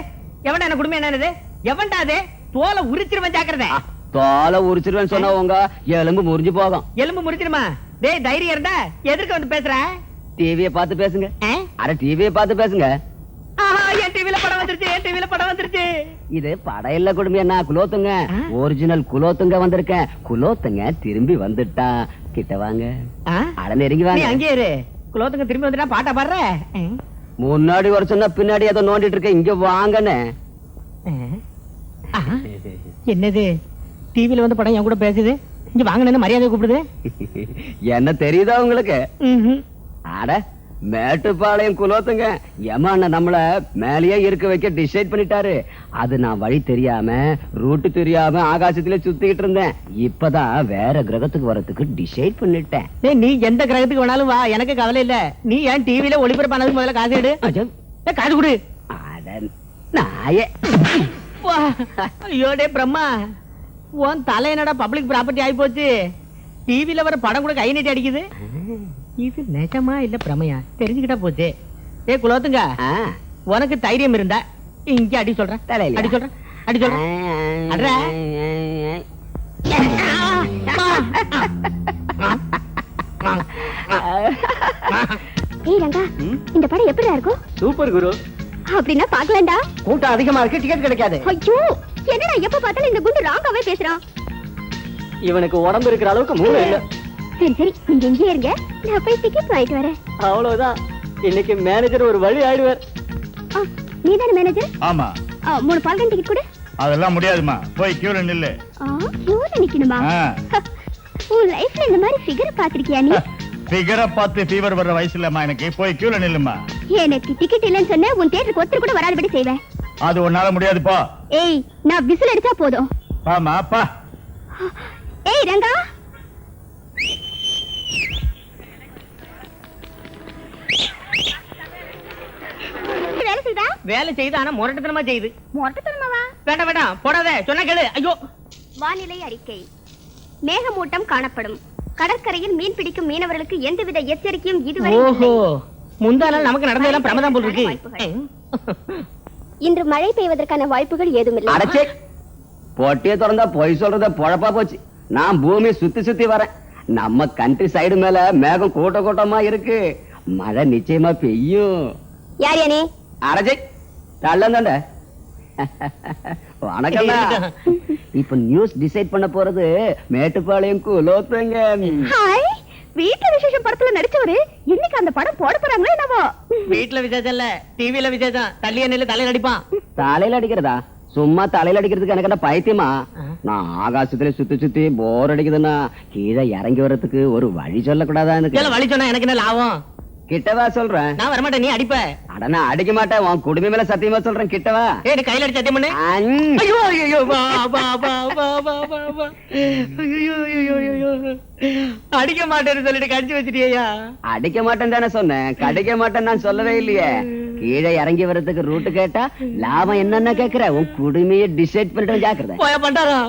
எவன்டா என்ன குடும்பம் என்னது? எவன்டாது? தோலை உரிச்சிருவன், ஜாக்கிரதை. தோலை உரிச்சிருவேன்னு சொன்னா உங்க எலும்பு முறிஞ்சு போகும். எலும்பு முறிச்சிருமா? டேய், தைரியம் இருந்தா எதுக்கு வந்து பேசுற? டிவியை பார்த்து பேசுங்க. அட டிவியை பார்த்து பேசுங்க. என் டிவில படம் வந்துருச்சு டிவில படம் வந்துருச்சு. இது படம் இல்ல குடும்பம் என்ன குலோத்துங்க ஒரிஜினல் குலோத்துங்க வந்திருக்கேன். குலோத்துங்க திரும்பி வந்துட்டா. கிட்ட வாங்க. அட நெருங்கி நீ வாங்க. அங்கே இரு. குலோத்துங்க திரும்பி வந்துட்டா பாட்டா பாடுற. முன்னாடி வர சொன்னா பின்னாடி ஏதோ நோண்டிட்டு இருக்க. இங்க வாங்கன்னு. என்னது டிவில வந்து படம் என் கூட பேசுது. இங்க வாங்கன்னு மரியாதை கூப்பிடுது. என்ன தெரியுதா உங்களுக்கு? அட மேட்டுப்பாளையம் குலோத்துங்க ஏமா நம்மள மேலேயே இருக்க வைக்க டிசைட் பண்ணிட்டாரு. அது நான் வழி தெரியாம ரூட்டு தெரியாம ஆகாசத்துல சுத்திக்கிட்டு இருந்தேன். இப்பதான் வேற கிரகத்துக்கு வரதுக்கு டிசைட் பண்ணிட்டேன். நீ எந்த கிரகத்துக்கு வேணாலும் வா, எனக்கு கவலை இல்ல. நீ ஏன் டிவில ஒளிபரப்பானதுக்கு முதல்ல காசு எடு. காசு கொடு. அட நாயே. ஐயோ டே பிரம்மா, உன் தலை என்னடா பப்ளிக் ப்ராப்பர்ட்டி ஆகி போச்சு. டிவில வர படம் கூட கை நீட்டி அடிக்குது. இது நிஜமா இல்ல பிரமையா தெரிஞ்சுக்கிட்டா போச்சு. ஏ குலோத்துங்க, உனக்கு தைரியம் இருந்தா இங்க அடி சொல்றேன். அடி சொல்றேன், அடி சொல்றேன். அட்ரா. ஏய் ரங்கா, இந்த படம் எப்படிடா இருக்கும்? சூப்பர் குரு. அப்படின்னா பாக்கலாம்டா. கூட்டம் அதிகமா இருக்கு, டிக்கெட் கிடைக்காது. ஐயோ, என்னடா எப்ப பார்த்தாலும் இந்த குண்டு ராங்காவே பேசுறான். இவனுக்கு உடம்பு இருக்கிற அளவுக்கு மூளை இல்ல. சரி சரி, நீங்க இங்கே இருங்க, நான் போய் டிக்கெட் வாங்கிட்டு வரேன். அவ்வளவுதான். இன்னைக்கு மேனேஜர் ஒரு வழி ஆயிடுவார். நீ தானே மேனேஜர்? ஆமா. 3 பால்கன் டிக்கெட் கொடு. அதெல்லாம் முடியாதுமா, போய் கியூல நில்லு. கியூல நிக்கணுமா? உன் லைஃப்ல இந்த மாதிரி ஃபிகர் பாத்திருக்கியா நீ? ஃபிகரை பார்த்து ஃபீவர் வர்ற வயசு இல்லம்மா எனக்கு. போய் கியூல நில்லுமா. எனக்கு டிக்கெட் இல்லன்னு சொன்னா உன் தியேட்டருக்கு ஒருத்தர் கூட வராதபடி செய்வேன். அது உன்னால முடியாதுப்பா. ஏய், நான் விசில் அடிச்சா போதும். ஆமா அப்பா. ஏய் ரங்கா, வேலை செய்தா? வேலை செய்து ஆனா முரட்டத்தனமா செய்யுது. மொட்டத்தனமாவா? வேண்டாம் வேண்டாம், போடாத, சொன்னா கேளு. ஐயோ. வானிலை அறிக்கை. மேகமூட்டம் காணப்படும். கடற்கரையில் மீன் பிடிக்கும் மீனவர்களுக்கு எந்தவித எச்சரிக்கையும் இதுவரை ஓஹோ, முந்தா நாள் நமக்கு நடந்ததெல்லாம் பிரமதம் போல் இருக்கு. இன்று மழை பெய்வதற்கான வாய்ப்புகள் ஏதுமில்லை. அடச்சே, பொட்டிய திறந்தா பொய் சொல்றத பொழப்பா போச்சு. நான் பூமி சுத்தி சுத்தி வரேன். நம்ம கண்ட்ரி சைடு மேல மேகம் கூட்ட கூட்டமா இருக்கு. மழை நிச்சயமா பெய்யும். யார் யானே? அரஜை தள்ளந்தாண்ட. வணக்கம். இப்ப நியூஸ் டிசைட் பண்ண போறது மேட்டுப்பாளையம் குலோத்துங்க. ஹாய், வீட்ல விசேஷம் படத்துல நடிச்சவரு இன்னைக்கு அந்த படம் போட போறாங்களோ என்னவோ? வீட்டுல விசேஷம் இல்ல, டிவில விசேஷம். தள்ளிய நெல்லு தலையில அடிப்பான். தலையில அடிக்கிறதா? சும்மா தலையில அடிக்கிறதுக்கு எனக்கு என்ன பைத்தியமா? நான் ஆகாசத்துல சுத்தி சுத்தி போர் அடிக்குதுன்னா கீழே இறங்கி வர்றதுக்கு ஒரு வழி சொல்லக்கூடாதா? எனக்கு வழி சொன்னா எனக்கு என்ன லாபம்? கிட்டவா சொல்றேன். நான் வரமாட்டேன், நீ அடிப்ப. அட நான் அடிக்க மாட்டேன். உன் குடும்பம் மேல சத்தியமா சொல்றேன். கிட்டவா. ஏ, நீ கையில அடிச்சு சத்தியம் பண்ணு. ஐயோ ஐயோ, வா வா வா வா வா வா வா. ஐயோ ஐயோ ஐயோ, அடிக்க மாட்டேன்னு சொல்லிட்டு கடிச்சு வச்சிட்டியா? அடிக்க மாட்டேன் தானே சொன்னேன், கடிக்க மாட்டேன் நான் சொல்லவே இல்லையே. கீழே இறங்கி வர்றதுக்கு ரூட்டு கேட்டா லாபம் என்னன்னு கேக்குற. உன் குடுமையை டிசைட் பண்ணிட்டு ஜாக்கிரதை. போய பண்றாரா?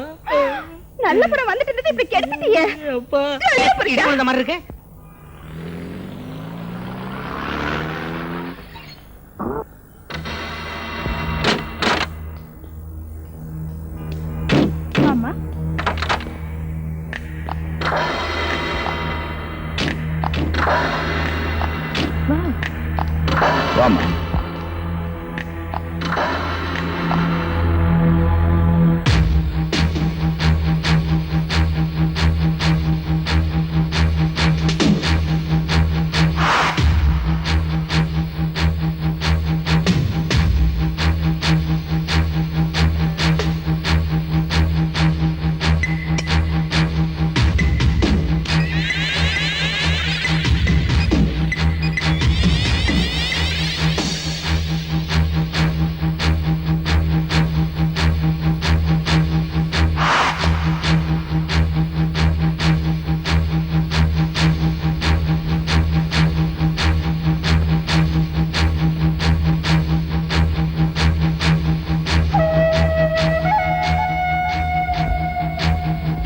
நல்ல படம் வந்துட்டு இருந்தது, இப்படி கெடுத்துட்டியே. அப்பா, இந்த மாதிரி இருக்கு. ஆமா, வாமா.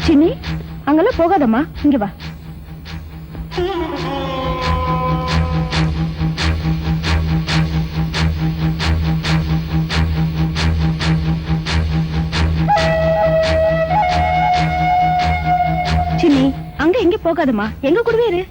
சின்னி, அங்கெல்லாம் போகாதம்மா, இங்க வா. சின்னி, அங்க எங்க போகாதம்மா, எங்க கூடவே இரு.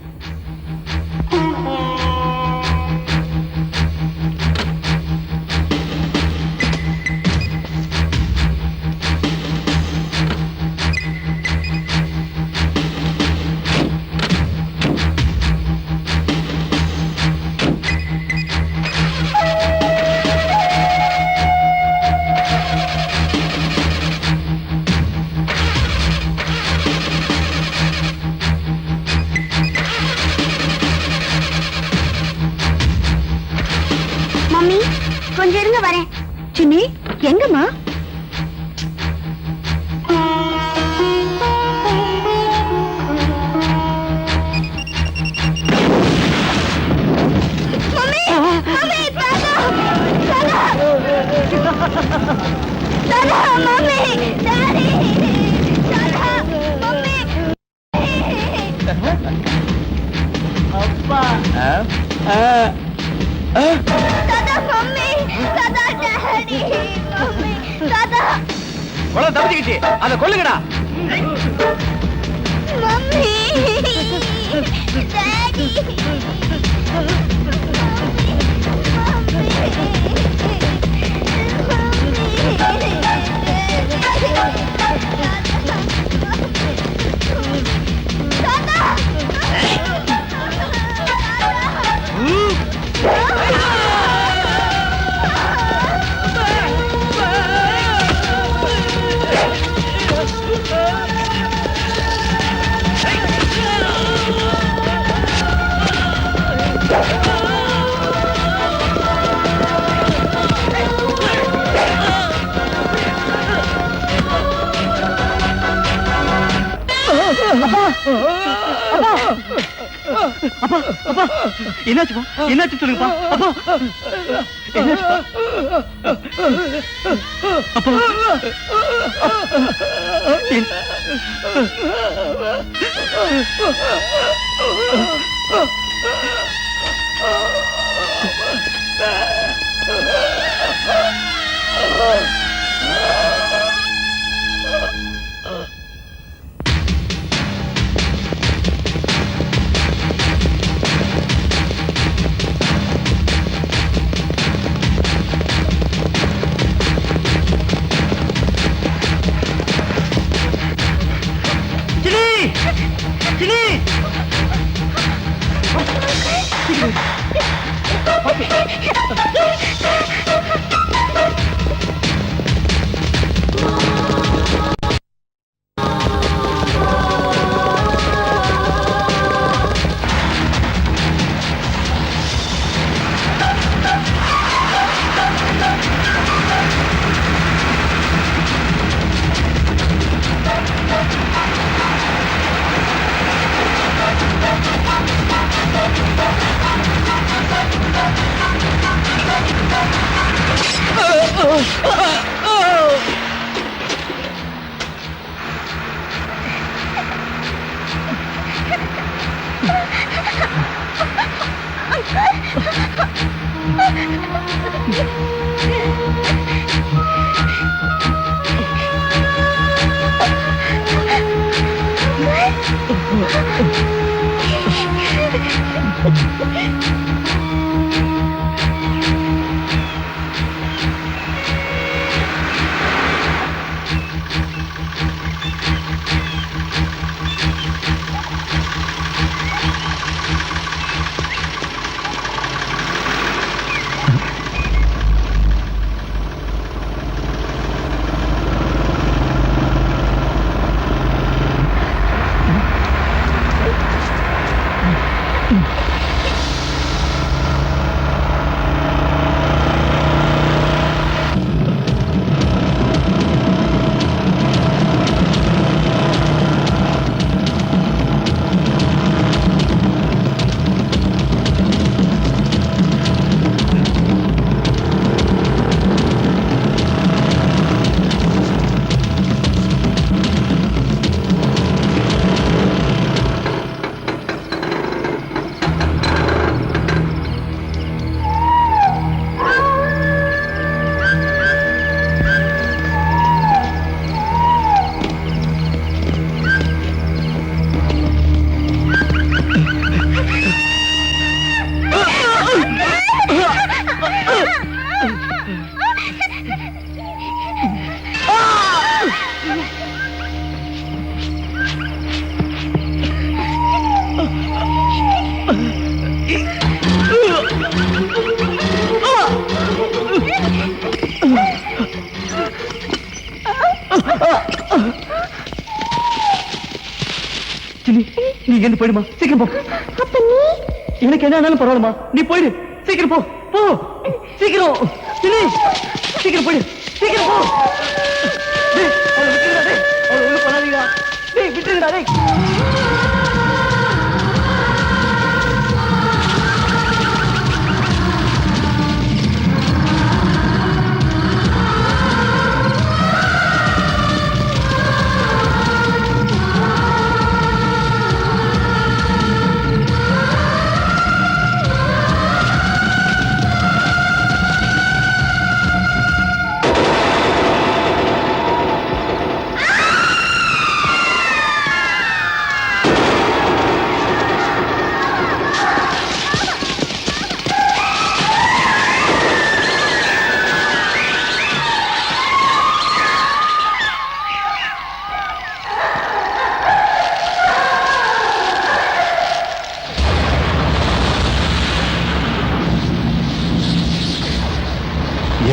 கொஞ்சம் இருங்க வரேன். சின்னி எங்கம்மா? மம்மி மம்மி தாத்தா தாத்தா மம்மி டாடி தாத்தா மம்மி தாத்தா மம்மி தாத்தா டாடி மம்மி தாத்தா குழந்தை தப்பிச்சுக்கிச்சு, அதை கொல்லுங்கடா. மம்மி டாடி அப்பா அப்பா என்னாச்சுப்பா? என்னாச்சு சொல்லுங்கப்பா. அப்பா என்னாச்சுப்பா? அப்பா சின்னி நீ இங்க போயிடுமா, சீக்கிரம் போ. அப்ப நீ எனக்கு என்ன ஆனாலும் பரவாயில்லமா, நீ போயிடு, சீக்கிரம் போ போ சீக்கிரம். சீக்கிரம் போடு, சீக்கிரம் போ. டேய், அவளை விட்டுருடா, டேய். அவளை ஒண்ணும் பண்ணாதீங்கடா. டேய், விட்டுருடா, டேய்.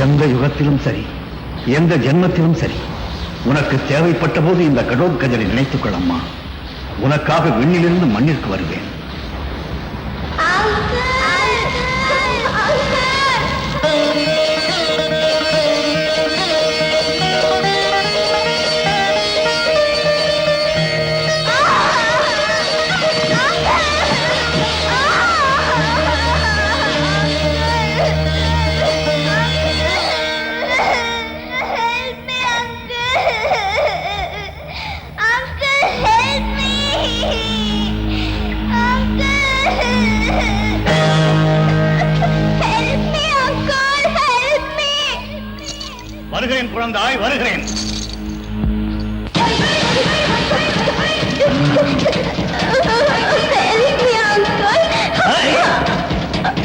எந்த யுகத்திலும் சரி, எந்த ஜென்மத்திலும் சரி, உனக்கு தேவைப்பட்ட போது இந்த கடோத்கஜனை நினைத்துக் கொள்ளம்மா. உனக்காக விண்ணிலிருந்து மண்ணிற்கு வருவேன். வருகிறேன் குழந்தாய், வருகிறேன்.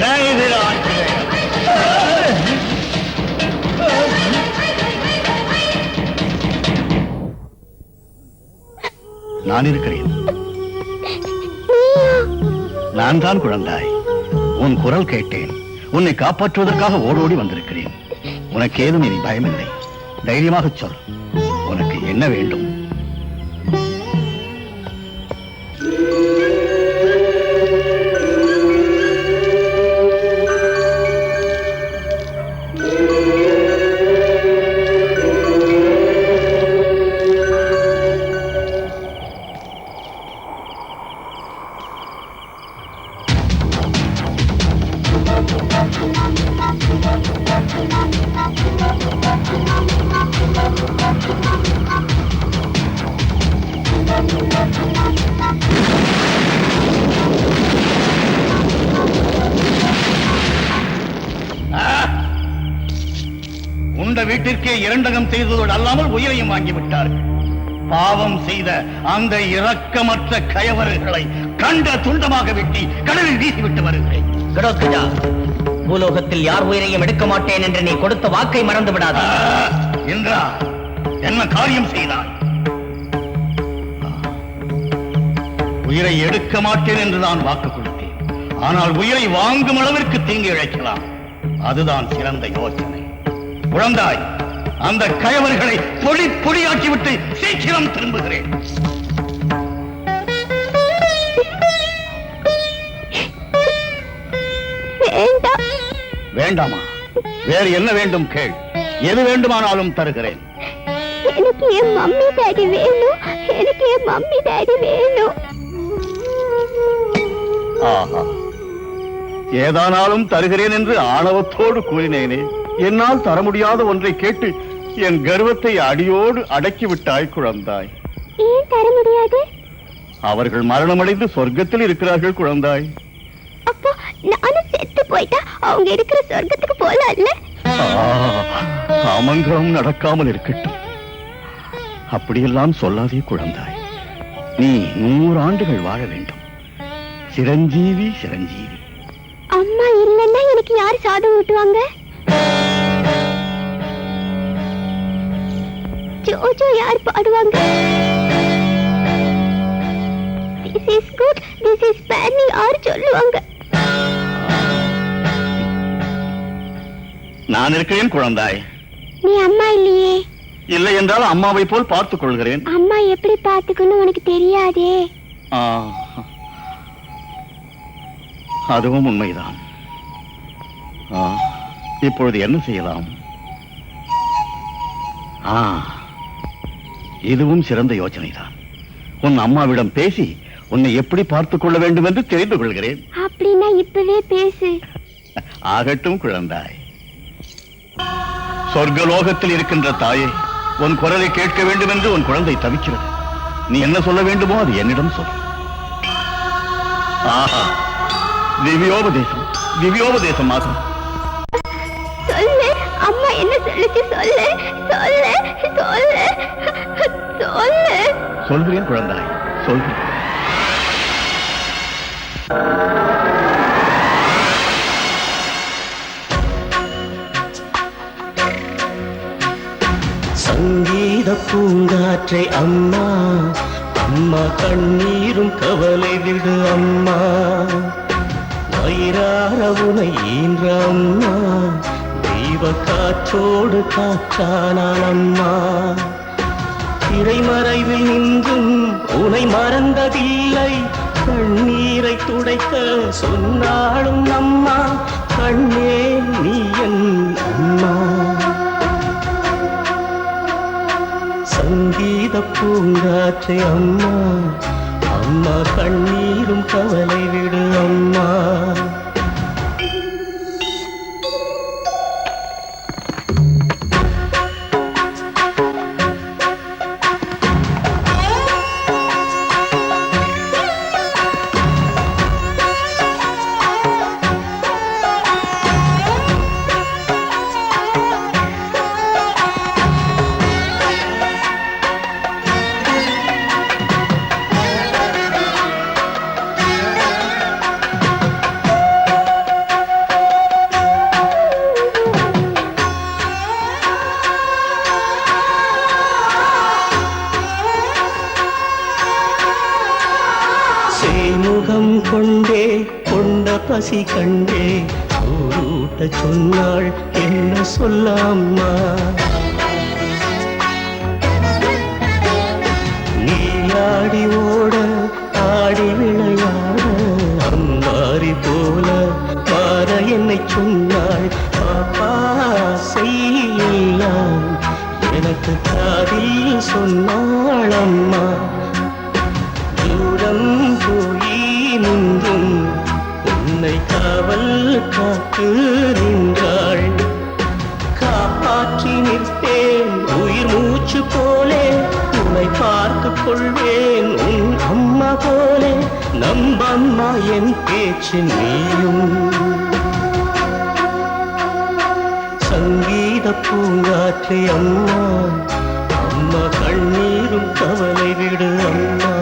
ஜெய் வீர ஆஞ்சநேயர். நான் இருக்கிறேன். நான் தான் குழந்தாய். உன் குரல் கேட்டேன். உன்னை காப்பாற்றுவதற்காக ஓடோடி வந்திருக்கிறேன். உனக்கு ஏதும் இனி பயமில்லை. தைரியமாக சொல், உனக்கு என்ன வேண்டும்? உண்ட வீட்டிற்கே இரண்டகம் செய்ததோடு அல்லாமல் உயிரையும் வாங்கிவிட்டார்கள். பாவம் செய்த அந்த இரக்கமற்ற கயவர்களை கண்ட துண்டமாக வெட்டி கடலில் வீசிவிட்டு வருகிறேன். கடோத்கஜா, பூலோகத்தில் யார் உயிரையும் எடுக்க மாட்டேன் என்று நீ கொடுத்த வாக்கை மறந்து விடாதே. இந்திரா, என்ன காரியம் செய்தாய்? உயிரை எடுக்க மாட்டேன் என்று நான் வாக்கு கொடுத்தேன். ஆனால் உயிரை வாங்கும் அளவிற்கு தீங்கு இழைக்கலாம். அதுதான் சிறந்த யோசனை. குழந்தாய், அந்த கயவர்களை பொடி பொடியாக்கிவிட்டு சீக்கிரம் திரும்புகிறேன். வேண்டாமா? வேறு என்ன வேண்டும் கேள். எது வேண்டுமானாலும் தருகிறேன். எனக்கு என் மம்மி டாடி வேணும். எனக்கு என் மம்மி டாடி வேணும். ஆஹா, ஏதானாலும் தருகிறேன் என்று ஆணவத்தோடு கூறினேனே. என்னால் தர முடியாத ஒன்றை கேட்டு என் கர்வத்தை அடியோடு அடக்கிவிட்டாய் குழந்தாய். ஏன் தர முடியாது? அவர்கள் மரணமடைந்து சொர்க்கத்தில் இருக்கிறார்கள் குழந்தாய். அப்போ நானும் செத்து போயிட்டா அவங்க இருக்கிற சொர்க்கத்துக்கு போலாம்ல? அமங்கலம் நடக்காமல் இருக்கட்டும். அப்படியெல்லாம் சொல்லாதே குழந்தாய். நீ 100 ஆண்டுகள் வாழ வேண்டும். சிரஞ்சீவி, சிரஞ்சீவி. அம்மா இல்லைன்னா எனக்கு யார் சாதம் ஊட்டுவாங்க? ஜோஜோ யார் பாடுவாங்க? This is good, this is bad னு யார் சொல்லுவாங்க? நான் இருக்கிறேன் குழந்தாய். நீ அம்மா இல்லையே. இல்லை என்றால் அம்மாவை போல் பார்த்துக் கொள்கிறேன். அம்மா எப்படி பார்த்துக்கணும் உனக்கு தெரியாதே. அதுவும் உண்மைதான். இப்பொழுது என்ன செய்யலாம்? இதுவும் சிறந்த யோசனைதான். உன் அம்மாவிடம் பேசி உன்னை எப்படி பார்த்துக் கொள்ள வேண்டும் என்று தெரிந்து கொள்கிறேன். அப்படின்னா இப்பவே பேசு. ஆகட்டும் குழந்தாய். சொர்க்கலோகத்தில் இருக்கின்ற தாயே, உன் குரலை கேட்க வேண்டும் என்று உன் குழந்தை தவிக்கிறது. நீ என்ன சொல்ல வேண்டுமோ அது என்னிடம் சொல். ஆஹா, திவ்யோபதேசம், திவ்யோபதேசமாகும். சொல்லு, அம்மா என்ன சொல்லுச்சு? சொல்லு சொல்லு சொல்லு சொல்லு. சொல்கிறேன் குழந்தாய், சொல்கிறேன். சங்கீத பூங்காற்றை அம்மா, அம்மா கண்ணீரும் கவலை விடு அம்மா, வயிறார உனை ஈன்ற அம்மா, தெய்வ காற்றோடு காற்றானான் அம்மா, திரைமறைவில் நின்றும் உனை மறந்ததில்லை, கண்ணீரை துடைக்க சொன்னாலும் அம்மா, கண்ணே நீ என் அம்மா. சங்கீத பூங்காற்றை அம்மா, அம்மா கண்ணீரும் கவலை விடு அம்மா. சேமுகம் கொண்டே கொண்ட பசி கண்டே ஊட்ட சொன்னாள் என்ன சொல்ல அம்மா, நீயாடி ஓட ஆடி விளையாட அம்மாரி போல மாற என்னை சொன்னாள், பாப்பா செய்யலாம் எனக்கு காதில் சொன்னாள் அம்மா, தூரம் போய் நின்றும் உன்னை காவல் காத்து நின்றாள், காப்பாற்றி நிற்பேன் உயிர் மூச்சு போலே, உன்னை பார்த்து கொள்வேன் உன் அம்மா போலே, நம்பம்மா என் பேச்சு நீயும். சங்கீத பூங்காற்றை அம்மா, அம்மா கண்ணீரும் கவலை விடு அம்மா.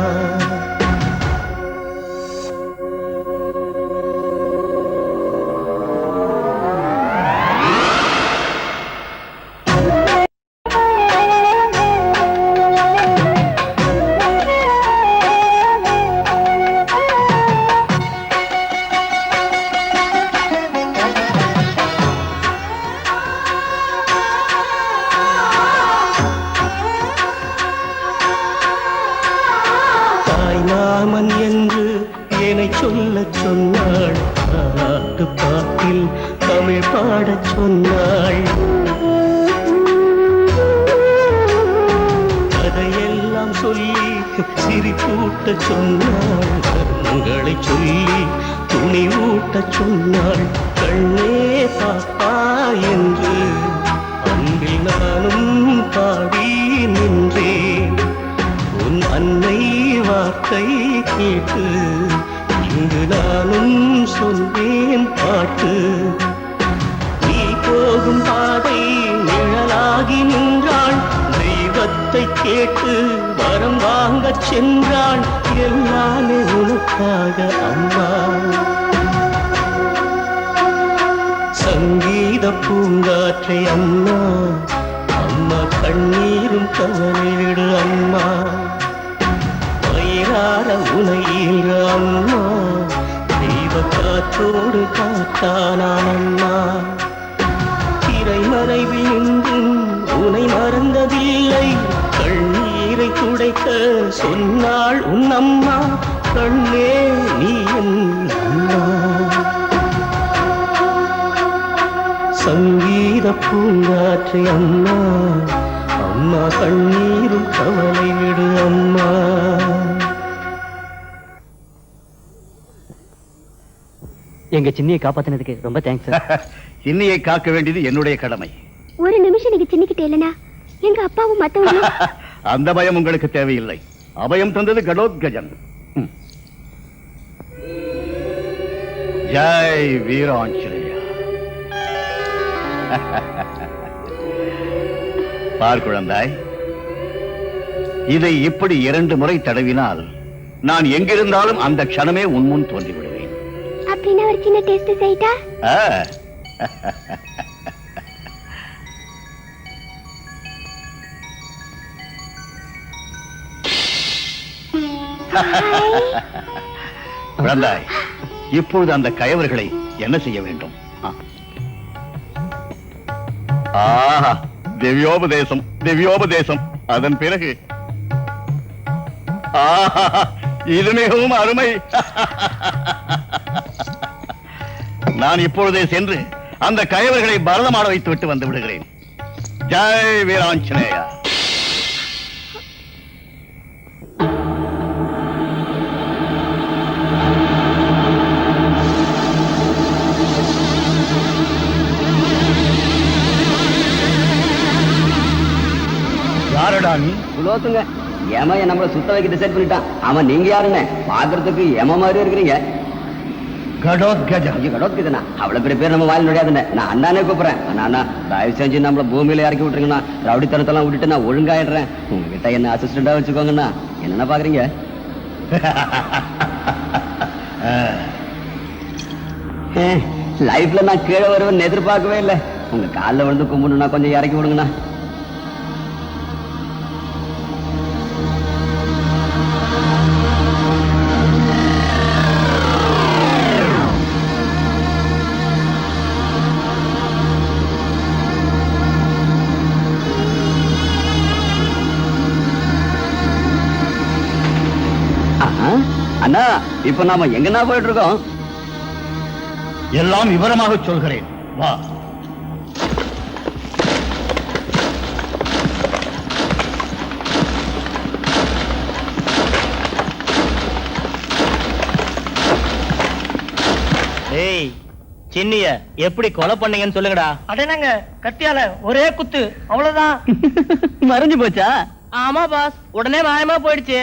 தாய்மாமன் என்று என்னை சொல்லச் சொன்னாள், பாட்டு பாட்டில் தமிழ் பாடச் சொன்னாள், கதையெல்லாம் சொல்லி சிரிப்பூட்டச் சொன்னாள், கண்களை சொல்லி துணி ஊட்டச் சொன்னாள், கண்ணே பாப்பா என்று அன்பில் நானும் பாடி நின்றேன், உன் அன்னை வார்த்தை கேட்டு இங்கு நானும் சொன்னேன் பாட்டு, நீ போகும் பாதை நிழலாகி நின்றாள், தெய்வத்தை கேட்டு வரம் வாங்கச் சென்றாள், எல்லாமே உனக்காக அம்மா. சங்கீத பூங்காற்றை அம்மா, அம்மா கண்ணீரும் கவலை விடு அம்மா, வயிறார உனையின்ற அம்மா, தெய்வ காற்றோடு காத்தானான் அம்மா, திரைமறைவில் நின்றும் உனை மறந்ததில்லை, கண்ணீரை துடைக்க சொன்னாள் உன் அம்மா, கண்ணே நீ என் அம்மா. பூங்காற்றை அம்மா அம்மா கண்ணீரும் கவலை விடு அம்மா. எங்க சின்னியை காப்பாத்தினதுக்கு ரொம்ப தேங்க்ஸ் சார். சின்னியை காக்க வேண்டியது என்னுடைய கடமை. ஒரு நிமிஷம் நீங்க சின்னிக்கிட்டே இல்லனா எங்க அப்பாவும் மத்தவங்களும் அந்த பயம் உங்களுக்கு தேவையில்லை. அபயம் தந்தது கடோத்கஜன். ஜெய் வீராஞ்சலேயா. பார் குழந்தாய், இதை இப்படி 2 முறை தடவினால் நான் எங்கிருந்தாலும் அந்த க்ஷணமே உன்முன் தோன்றி விடுவேன். அப்படின்னா ஒரு சின்ன டெஸ்ட் செய்தா? குழந்தாய், இப்பொழுது அந்த கயவர்களை என்ன செய்ய வேண்டும்? ஆஹா, திவ்யோபதேசம் திவ்யோபதேசம். அதன் பிறகு ஆஹா, இது மிகவும் அருமை. நான் இப்பொழுதே சென்று அந்த கயவர்களை பரதமாட வைத்து விட்டு வந்து விடுகிறேன். ஜெய் வீராஞ்சனேயா. யாரடா நீ? குலோத்துங்க ஏமா நம்மள சுத்த வைக்க டிசைட் பண்ணிட்டான். அவன் நீங்க யாருன்னு பாக்குறதுக்கு ஏமா மாதிரி இருக்கிறீங்க. கடோத்கஜன். ஐயோ கடோத்கஜனா? அவ்வளவு பெரிய பேர் நம்ம வாயில் நுழையாதுன்னு நான் அண்ணானே கூப்பிடுறேன். அண்ணா தயவு செஞ்சு நம்மள பூமியில இறக்கி விட்டுருங்கண்ணா. ரவுடித்தனத்தெல்லாம் விட்டுட்டு நான் ஒழுங்காயிடுறேன். உங்ககிட்ட என்ன அசிஸ்டண்டா வச்சுக்கோங்கண்ணா. என்னென்ன பாக்குறீங்க? லைஃப்ல நான் கீழே வருவேன்னு எதிர்பார்க்கவே இல்லை. உங்க காலில் விழுந்து கும்பிடுனா கொஞ்சம் இறக்கி விடுங்கண்ணா. அண்ணா இப்ப நாம எங்கண்ணா போயிட்டு இருக்கோம்? எல்லாம் விவரமாக சொல்கிறேன், வா. ஏய், சின்னிய எப்படி கொலை பண்ணீங்கன்னு சொல்லுங்கடா. அடேனாங்க கத்தியால ஒரே குத்து, அவ்வளவுதான். மறைஞ்சு போச்சா? ஆமா பாஸ், உடனே மாயமா போயிடுச்சு.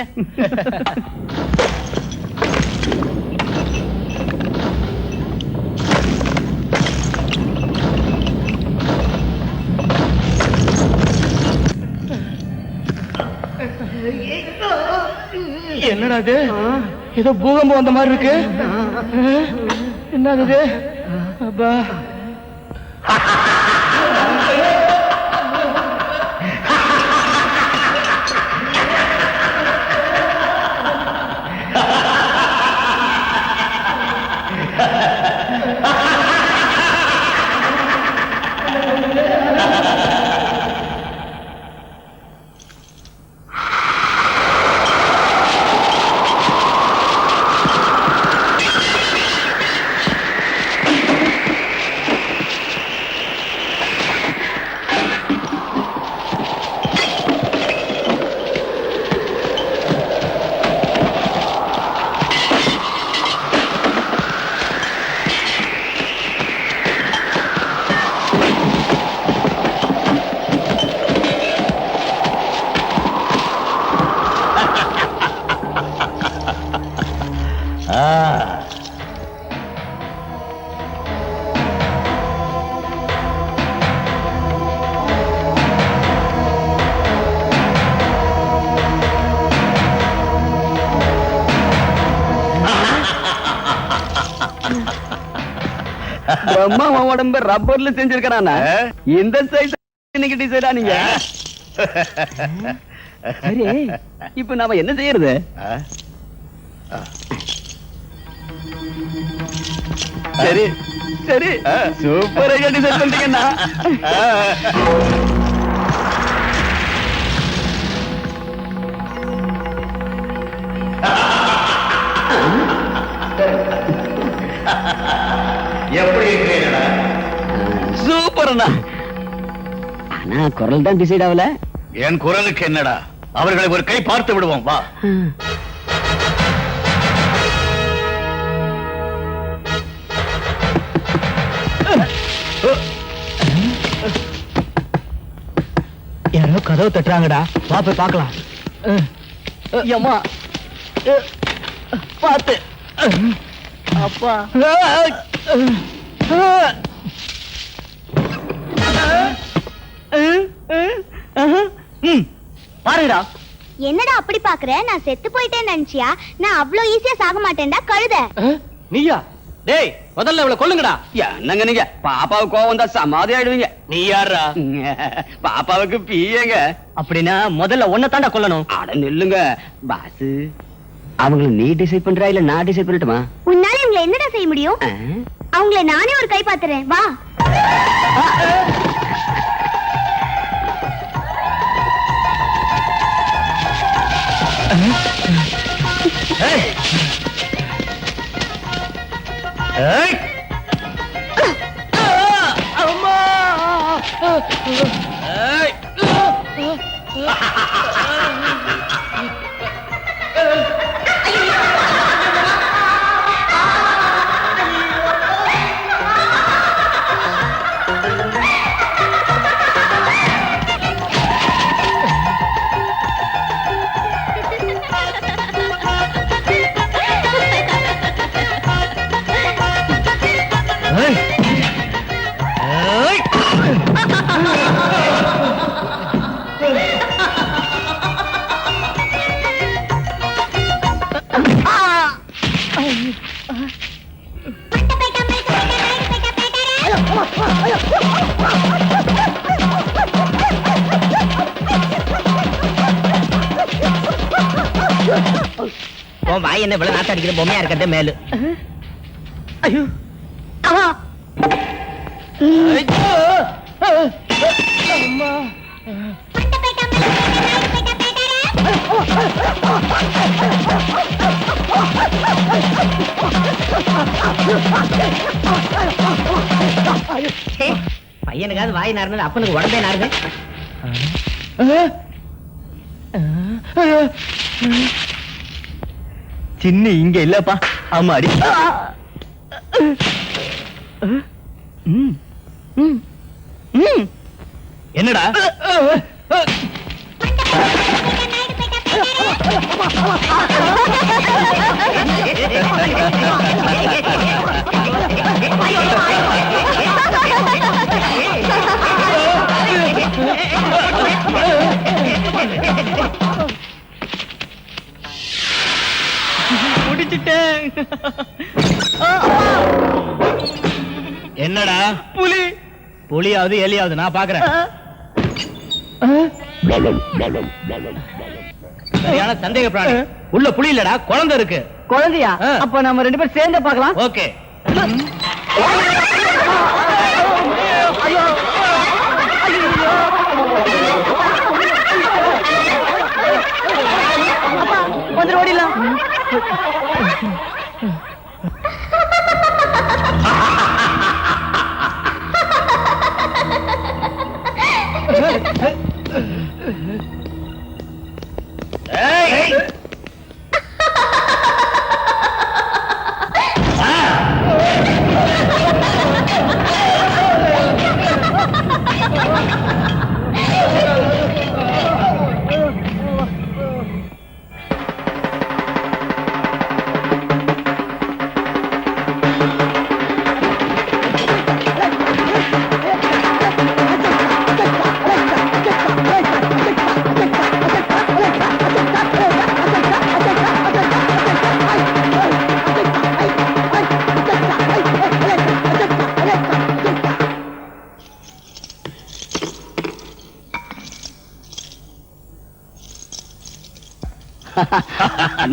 என்னடா இது? ஏதோ பூகம்பம் வந்த மாதிரி இருக்கு. என்னது இது? அப்பா பிரம்மா உடம்ப ரப்பர்ல செஞ்சிருக்கானா? இந்த சைஸ் இன்னைக்கு டிசைடா நீங்க? சரி, இப்ப நாம என்ன செய்யறது? சரி சரி, சூப்பர் ஐடியா டிசைட் பண்ணிட்டீங்கண்ணா. எப்படி இருக்கிறீங்களா? சூப்பர் அண்ணா. ஆனா குரல் தான் டிசைட் ஆகல. என் குரலுக்கு என்னடா, அவர்களை ஒரு கை பார்த்து விடுவோம், வா. யாரோ கதவு தட்டுறாங்கடா, வா போய் பார்க்கலாம். அம்மா பாத்து அப்பா. பாருடா. என்னடா அப்படி பாக்குற? நான் செத்து போயிட்டேன்னு நினைச்சியா? நான் அவ்ளோ ஈஸியா சாக மாட்டேன்டா கழுத. நீயா? டேய் முதல்ல இவளை கொல்லுங்கடா. என்னங்க நீங்க பாப்பாவுக்கு கோவம் தான் சமாதி ஆயிடுவீங்க. நீ யாரா? பாப்பாவுக்கு பிஏங்க. அப்படின்னா முதல்ல ஒன்ன தாண்டா கொல்லணும். அட நில்லுங்க பாசு. அவங்கள நீ டிசைட் பண்றா இல்ல நான் டிசைட் பண்ணட்டுமா? உன்னால இவங்களை என்னடா செய்ய முடியும்? அவங்கள நானே ஒரு கை பாத்துறேன், வா. உன் வாய் என்ன இவ்வளவு நாத்த அடிக்கிற பொம்மையா இருக்கிறதே மேலு. ஐயோ அம்மா. அம்மா. பையனுக்காவது வாய் நாருனது, அப்பனுக்கு உடம்பே நாருது. சின்ன இங்க இல்லப்பா. ஆமாடி. என்னடா? முடிச்சிட்டேன். என்னடா? புலி. புலியாவது எலியாவது நான் பாக்குறேன். சரியான சந்தேக பிராணி. உள்ள புலி இல்லடா, குழந்தை இருக்கு. குழந்தையா? அப்ப நம்ம ரெண்டு பேரும் சேர்ந்து பார்க்கலாம். ஓகே. வந்து ஓடிடலாம்.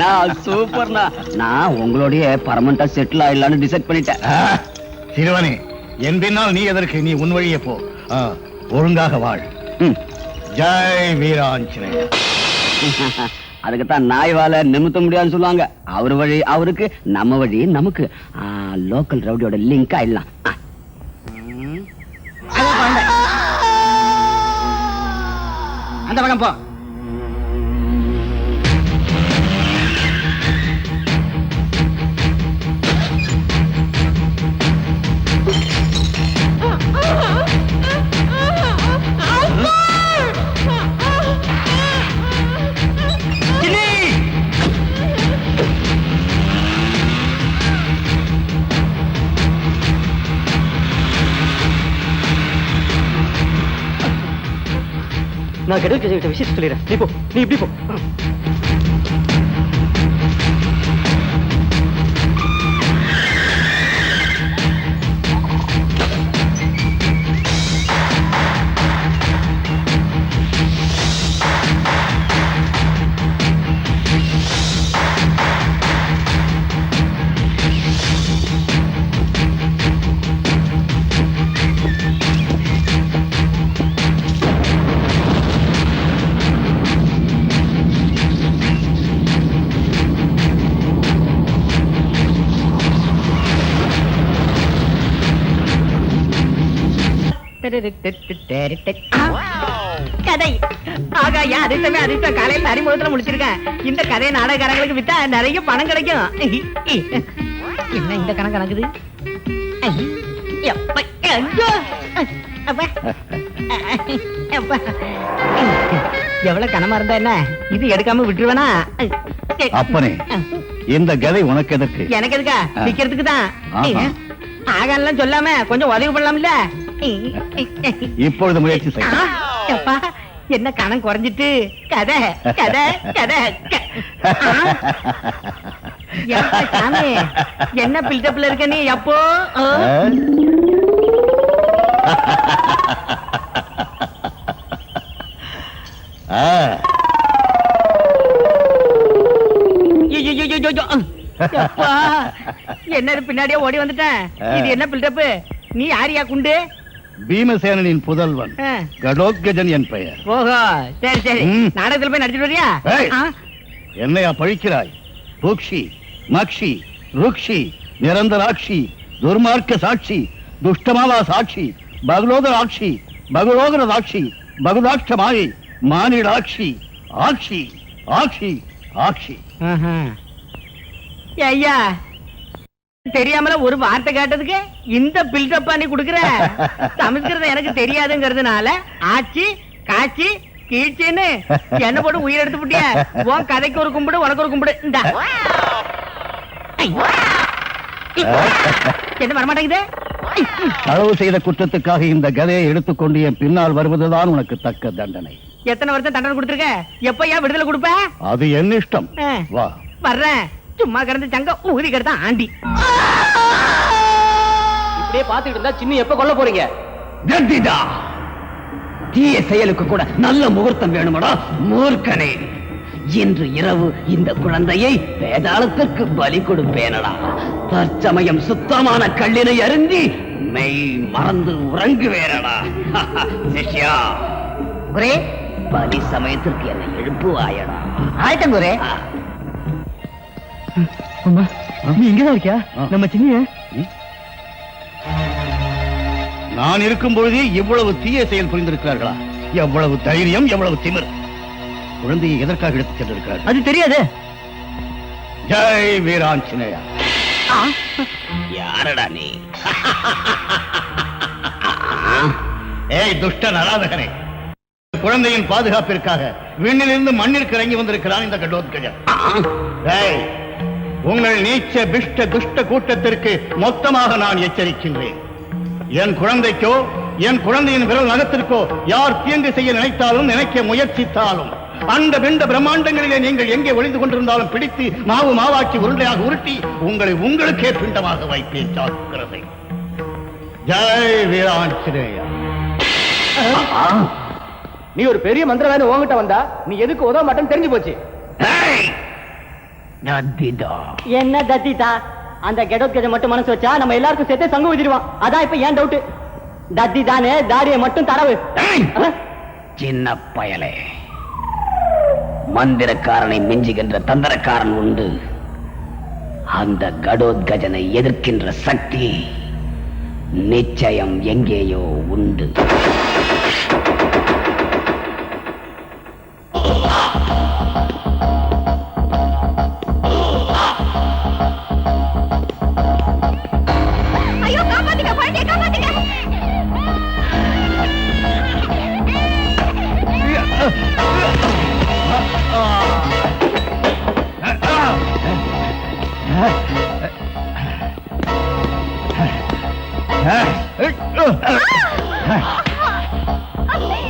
நான் சூப்பர்னா. நான் உங்களுடைய பர்மனண்டா செட்டில் ஆயிடலான்னு டிசைட் பண்ணிட்டேன். சிறுவனே, என் பின்னால் நீ எதற்கு? நீ உன் வழியே போ. ஒழுங்காக வாழ். ஜெய் வீராஞ்சனேயா. அதுக்குத்தான் நாய் வாழ நிமித்த முடியாதுன்னு சொல்லுவாங்க. அவர் வழி அவருக்கு, நம்ம வழி நமக்கு. லோக்கல் ரவுடியோட லிங்க் ஆயிடலாம். அந்த பக்கம் போ. நான் கடற்கரை விஷயத்தை சொல்லிடுறேன். நீ போ, நீ இப்படி போ. கதை ஆகாய அதிர்ஷ்டமே அதிர்ஷ்டம். காலையில் அறிமுகத்துல முடிச்சிருக்கேன். இந்த கதையை நாடகக்காரங்களுக்கு வித்தா நிறைய பணம் கிடைக்கும். என்ன இந்த கணக்கு கணக்குது? எவ்வளவு கனமா இருந்தா என்ன, இது எடுக்காம விட்டுருவேனா? அப்பனே, இந்த கதை உனக்கு எதற்கு? எனக்கு எதுக்கா? நிக்கிறதுக்கு தான். ஆகலாம் சொல்லாம கொஞ்சம் உதவி பண்ணலாம்ல. இப்பொழுது முயற்சி செய். அப்பா, என்ன கணம் குறைஞ்சிட்டு கதை கதை கதை. எப்பா சாமி, என்ன பில்டப்ல இருக்க நீ? எப்போ என்ன பின்னாடியே ஓடி வந்துட்டேன். இது என்ன பில்டப்? நீ யாரியா குண்டு? பீமசேனனின் புதல்வன் கடோத்கஜன் என் பெயர். ஓஹோ, சரி சரி. நாடகத்தில் போய் நடிச்சிட்டு வரியா? என்னையா பழிக்கிறாய்? ருக்ஷி, மக்ஷி, ருக்ஷி, நிரந்தராட்சி, துர்மார்க்க சாட்சி, துஷ்டமாவா சாட்சி, பகுலோதராட்சி, பகுலோதரதாட்சி, பகுதாட்ச மாயை, மானிடாட்சி, ஆட்சி, ஆட்சி, ஆட்சி. ஐயா, தெரியாமல ஒரு வார்த்தை கேட்டதுக்கு இந்த பில்டப்பா நீ குடுக்குற? சமஸ்கிருதம் எனக்கு தெரியாதுங்கிறதுனால ஆச்சி காட்சி கீழ்ச்சின்னு என்ன போட்டு உயிர் எடுத்து விட்டிய. உன் கதைக்கு ஒரு கும்பிடு, உனக்கு ஒரு கும்பிடு. இந்த என்ன வரமாட்டேங்குது? களவு செய்த குற்றத்துக்காக இந்த கதையை எடுத்துக்கொண்டு என் பின்னால் வருவதுதான் உனக்கு தக்க தண்டனை. எத்தனை வருஷம் தண்டனை கொடுத்திருக்க? எப்பயா விடுதலை கொடுப்ப? அது என் இஷ்டம். வா. வர்றேன். சும்மா கிடந்து சங்க ஊதி கிடந்தா ஆண்டி. இப்படியே பாத்துக்கிட்டு இருந்தா சின்ன எப்ப கொல்ல போறீங்க? கத்திதா, தீய செயலுக்கு கூட நல்ல முகூர்த்தம் வேணுமடா மூர்க்கனே. இன்று இரவு இந்த குழந்தையை வேதாளத்திற்கு பலி கொடுப்பேனடா. தற்சமயம் சுத்தமான கல்லினை அருந்தி மெய் மறந்து உறங்குவேனடா. சிஷ்யா, குரே, பலி சமயத்திற்கு என்னை எழுப்புவாயடா. ஆயிட்டம் குரே. நீ இங்கதான் இருக்கியா? நம்ம சின்ன நான் இருக்கும் பொழுதே இவ்வளவு தீய செயல் புரிந்திருக்கிறார்களா? எவ்வளவு தைரியம், எவ்வளவு திமிர்! குழந்தையை எதற்காக எடுத்துச் சென்றிருக்கிறார்கள்? அது தெரியாது. ஜெய் வீராஞ்சனேயா. யாரடா நீ? ஏய் துஷ்ட நராதகனே, குழந்தையின் பாதுகாப்பிற்காக விண்ணிலிருந்து மண்ணிற்கு இறங்கி வந்திருக்கிறான் இந்த கடோத்கஜன். ஏய், உங்கள் நீச்ச பிஷ்ட துஷ்ட கூட்டத்திற்கு மொத்தமாக நான் எச்சரிக்கின்றேன். என் குழந்தைக்கோ என் குழந்தையின் விரல் நகத்திற்கோ யார் தீங்கு செய்ய நினைத்தாலும், நினைக்க முயற்சித்தாலும், அந்த பிண்ட பிரம்மாண்டங்களிலே நீங்கள் எங்கே ஒளிந்து கொண்டிருந்தாலும் பிடித்து மாவு மாவாக்கி உருண்டையாக உருட்டி உங்களை உங்களுக்கே பிண்டமாக வைப்பேன். ஜாக்கிரதை. ஜெய் வீராஞ்சனேயா. நீ ஒரு பெரிய மந்திரவாதி உன்கிட்ட வந்தா நீ எதுக்கு உதவ மாட்டேன்னு தெரிஞ்சு போச்சு. என்ன தத்திதா? அந்த கடோத்கஜன் மட்டும் மனசு வச்சா நம்ம எல்லாருக்கும் சேர்த்து சங்கு ஊதிடுவான். அதான் இப்ப ஏன் டவுட்? தத்தி தானே, தாடியை மட்டும் தரவு. சின்ன பயலே, மந்திரக்காரனை மிஞ்சுகின்ற தந்திரக்காரன் உண்டு. அந்த கடோத்கஜனை எதிர்க்கின்ற சக்தி நிச்சயம் எங்கேயோ உண்டு.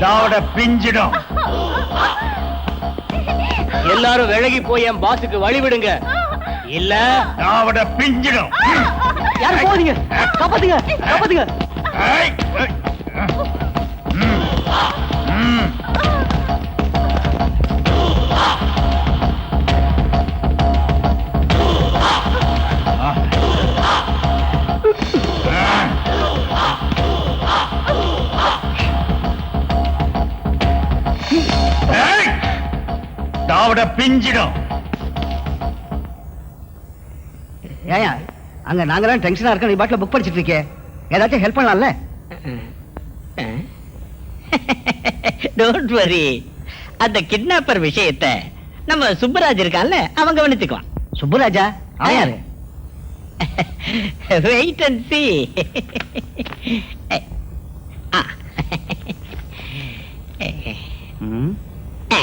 தாவட பிஞ்சிடும். எல்லாரும் விலகி போய் என் பாஸுக்கு வழி விடுங்க, இல்ல தாவட பிஞ்சிடும். யாரும் போகாதீங்க, காப்பாத்துங்க, காப்பாத்துங்க. ஏய், ஏய். ஏய், தாவட பிஞ்சிடும். ஏயா அங்க நாங்கலாம் டென்ஷனா இருக்க, நீ பாட்டில புக் படிச்சிட்டு இருக்கே, ஏதாச்சும் ஹெல்ப் பண்ணலாம்ல? டோன்ட் வரி, அந்த கிட்னாப்பர் விஷயத்தை நம்ம சுப்பராஜ் இருக்கான்ல, அவன் கவனிச்சுக்குவான். சுப்புராஜா? அவன் யாரு? Wait and see. ம். ஆ?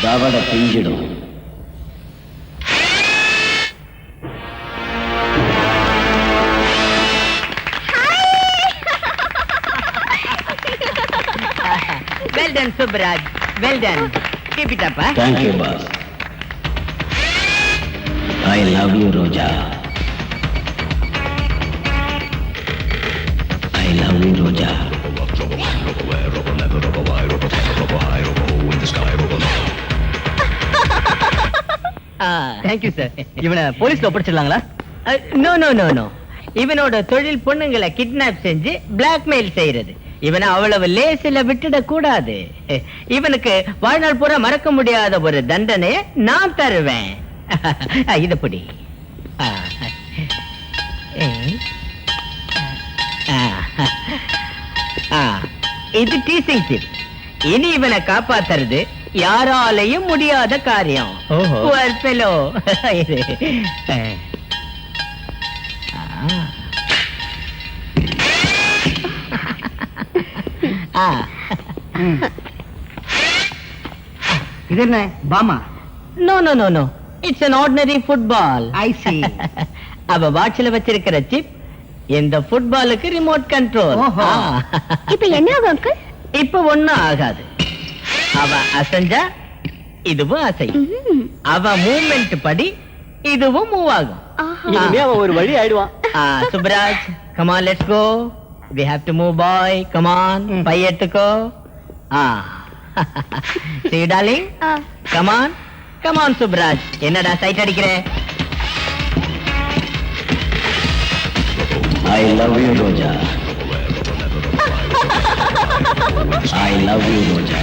தாவட பிஞ்சிடும். Well done, Subbaraj. Well done. Keep it up, huh? Thank you, boss. I love you, Roja. I love you, Roja. Thank you, sir. இவனை போலீஸ்ல ஒப்படைச்சிடலாங்களா? No, no, no, no. இவனோட தொழில் பொண்ணுங்களை கிட்னாப் செஞ்சு blackmail செய்யறது. இவனை அவ்வளவு லேசில விட்டுட கூடாது. இவனுக்கு வாழ்நாள் பூரா மறக்க முடியாத ஒரு தண்டனையை நான் தருவேன். இத புடி. இது டீசிங் டிப். இனி இவனை காப்பாத்துறது யாராலையும் முடியாத காரியம். ஓஹோ. Poor fellow. இது என்ன Bama? No, no, no, no. It's an ordinary football. I see. அவ வாட்ச்ல வச்சிருக்கிற சிப் இந்த ஃபுட்பாலுக்கு ரிமோட் கண்ட்ரோல். ஓஹோ. இப்ப என்ன ஆகும் அங்கிள்? இப்ப ஒண்ணும் ஆகாது. அவ அசைஞ்சா இதுவும் அசையும். அவ மூவ்மெண்ட் படி இதுவும் மூவ் ஆகும். இனிமே அவன் ஒரு வழி ஆயிடுவான். Subraj, come on, let's go. We have to move, boy. Come on. பை எடுத்துக்கோ. See you, darling. Come on. Come on, Subraj. என்னடா சைட் அடிக்கிற? I love you, Roja. I love you, Roja.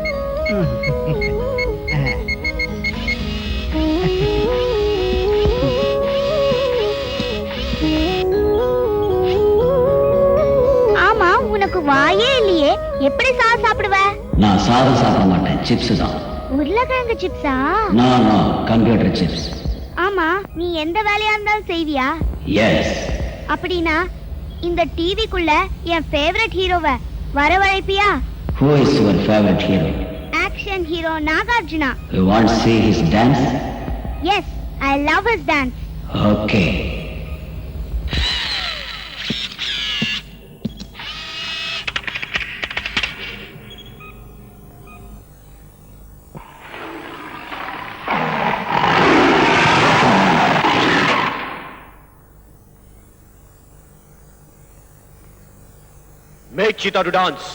ஆமா, உனக்கு வாயே இல்லையே, எப்படி சாதம் சாப்பிடுவ? நான் சாதம் சாப்பிட மாட்டேன், சிப்ஸ் தான். உருளைக்கிழங்கு சிப்ஸா? Computer chips. ஆமா, நீ எந்த வேலையா இருந்தாலும் செய்வியா? எஸ். அப்படின்னா இந்த டிவிக்குள்ள என் ஃபேவரட் ஹீரோவை வரவழைப்பியா? Who is your favorite hero? Action hero Nagarjuna. You want to see his dance? Yes, I love his dance. Okay. Make Cheetah to dance.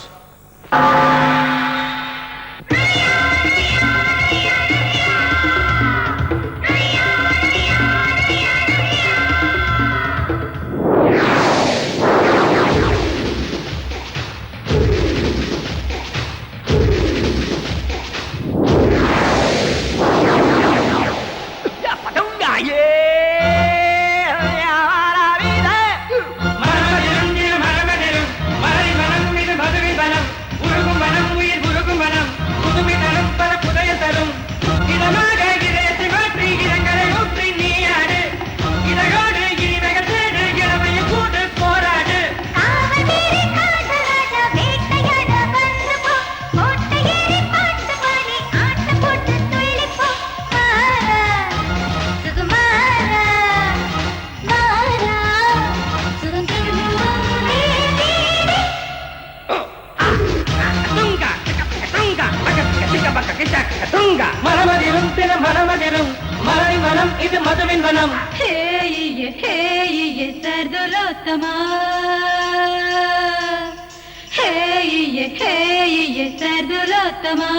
இது மதுவின் வனம். சர்துலோத்தமா சர்துலோத்தமா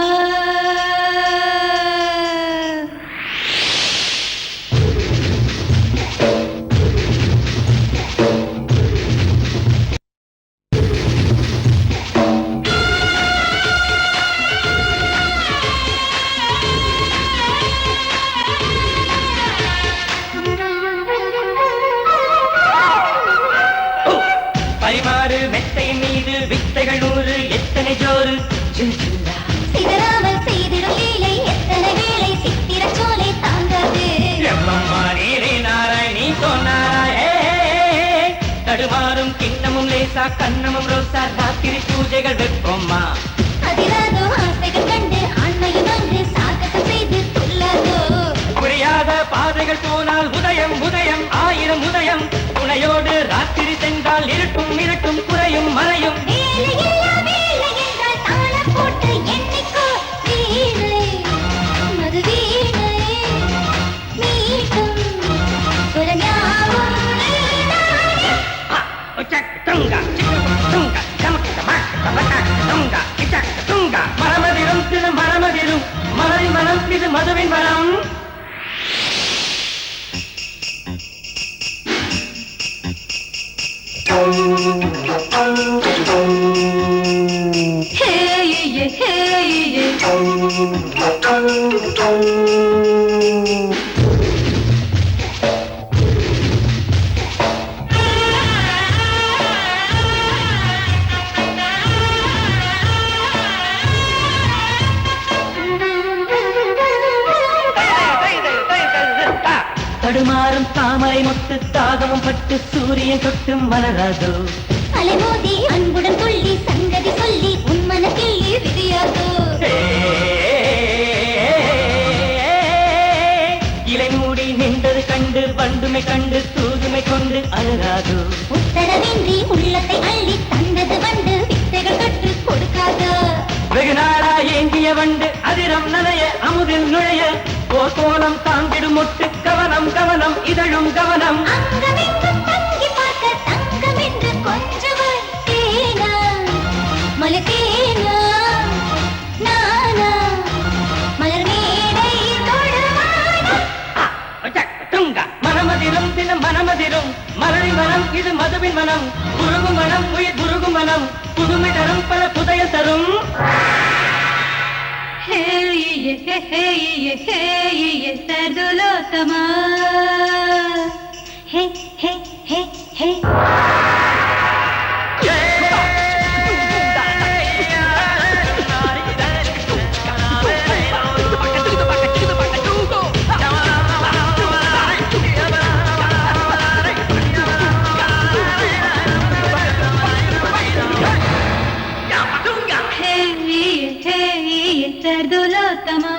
பரிமாறு மெத்தை மீது வித்தைகள் 100 எத்தனை ஜோறு. சிதறாமல் செய்திடும் லீலை எத்தனை வேளை சித்திர சோலை தாங்காது. எம்மம்மா நீரே நாராயணி சொன்னாரே. தடுமாறும் கிண்ணமும் லேசா கண்ணமும் ரோசா ராத்திரி பூஜைகள் வைப்போம்மா. அதிராதோ ஆசைகள் கண்டு ஆண்மையும் அங்கு சாகசம் செய்து கொள்ளாதோ. புரியாத பாதைகள் போனால் உதயம் உதயம் 1000 உதயம். துணையோடு ராத்திரி சென்றால் இருட்டும் இருட்டும் குறையும் மறையும். வேலையில்லா வேலை என்றால் தாளம் போட்டு எண்ணிக்கோ. வீணை மது வீணை மீட்டும் சுரஞாவும் நீதானே. மரமதிரும் திரு மரமதிரும் மலரி மனம் இது மதுவின் மனம். தடுமாறும் தாமரை மொட்டு தாகமும் பட்டு சூரியன் தொட்டு மலராதோ. அலைமோதி அன்புடன் துள்ளி சங்கதி சொல்லி உன்மன கிள்ளி விதியாதோ. இலை மூடி நின்றது கண்டு வண்டுமை கண்டு தூதுமை கொண்டு அழகாதோ. உத்தரவின்றி உள்ளத்தை அள்ளி தந்தது வண்டு வித்தைகள் கற்று கொடுக்காதோ. வெகு நாளா ஏங்கிய வண்டு அதிரம் நனைய அமுதில் நுழைய. ஓர் கோலம் தாங்கிடும் மொட்டு கவனம் கவனம் இதழும் கவனம். அங்கமெங்கும் தங்கி பார்க்க தங்கம் என்று கொஞ்சவர் தேனா மலத்தேனா நானா மலர் மேடை தொழுவானா. மனமதிரும் தினம் மனமதிரும் மலரி மனம் இது மதுவின் மனம். குருகும் மனம் உயிர் குருகும் மனம் புதுமை தரும் பல புதைய தரும். సర్దులోతమా హే హే హే హే సర్దులోతమా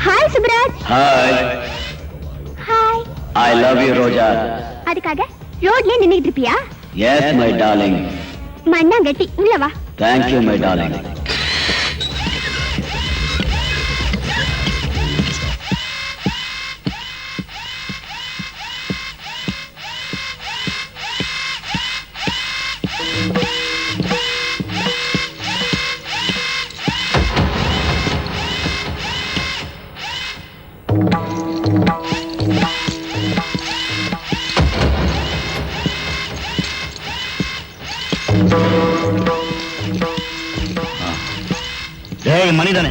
hi Subraj. Hi, hi. I love you Roja. அதுக்காக ரோட்ல நின்னுட்டு இருப்பியா? Yes my darling. மண்ணாங்கட்டி உள்ள வா. Thank you my darling. டேய் மனிதனே,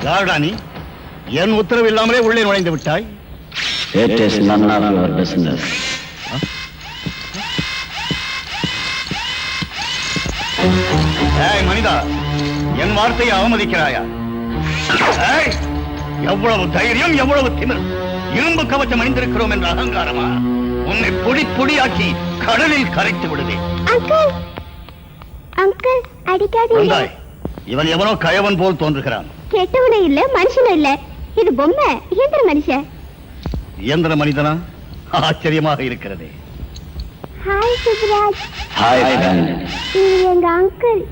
யாருடா நீ? என் உத்தரவு இல்லாமலே உள்ளே நுழைந்து விட்டாய். It is none of your business. டேய் மனிதா, என் வார்த்தையை அவமதிக்கிறாயா? டேய், எவ்வளவு தைரியம், எவ்வளவு திமிர்! இரும்பு கவச்சம் அணிந்திருக்கிறோம் என்ற அகங்காரமா? உன்னை பொடி பொடியாக்கி கடலில் கரைத்து விடுவேன். அங்கிள், அங்கிள் அடிக்காதீங்க. வந்தாய். இவன் எவனோ கயவன் போல் தோன்றுகிறான். கெட்டவனே இல்ல, மனுஷனும் இல்ல. இது பொம்மை, இயந்திர மனுஷன். இயந்திர மனிதனா? ஆச்சரியமாக இருக்கிறது. ஹாய் சுப்ராஜ். Hi friend. இது எங்க அங்கிள்.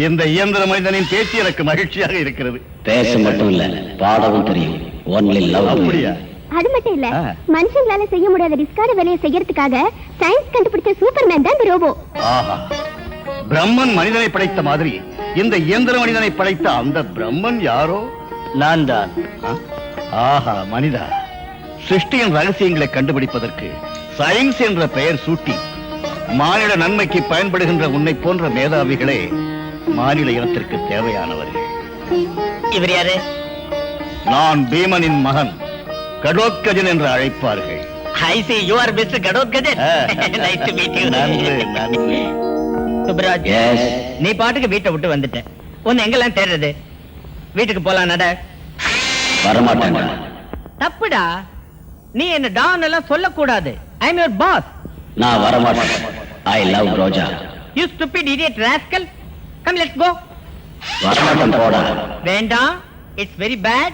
இந்த இயந்திர மனிதனின் பேச்சு எனக்கு மகிழ்ச்சியாக இருக்கிறது. பேச மட்டும் இல்ல, பாடவும் தெரியும். Only love. அப்படியா? அது மட்டும் இல்ல, மனுஷங்களால செய்ய முடியாத ரிஸ்கான வேலையை செய்யறதுக்காக சயின்ஸ் கண்டுபிடிச்ச சூப்பர்மேன் தான் இந்த ரோபோ. ஆஹா, பிரம்மன் மனிதனை படைத்த மாதிரி இந்த இயந்திர மனிதனை படைத்த அந்த பிரம்மன் யாரோ? நான் தான். ஆஹா மனிதா, சிருஷ்டியின் ரகசியங்களை கண்டுபிடிப்பதற்கு சயின்ஸ் என்ற பெயர் சூட்டி மானிட நன்மைக்கு பயன்படுகின்ற உன்னை போன்ற மேதாவிகளே மாநில இனத்திற்கு தேவையானவர்கள். இவர் யாரு? நான் பீமனின் மகன், கடோத்கஜன் என்று அழைப்பார்கள். I see you are Mr. Ghatotkachan. Nice to meet you. நன்று நன்று. சுப்ராஜ், Yes. நீ பாட்டுக்கு வீட்டை விட்டு வந்துட்ட. உன்னை எங்கெல்லாம் தேடுறது? வீட்டுக்கு போலாம் நட. வரமாட்டேன். தப்புடா, நீ என்ன டான் எல்லாம் சொல்லக்கூடாது. I am your boss. நான் வரமாட்டேன். I love Roja. You stupid idiot rascal. Come, let's go. வரமாட்டேன் போடா. வேண்டாம், it's very bad.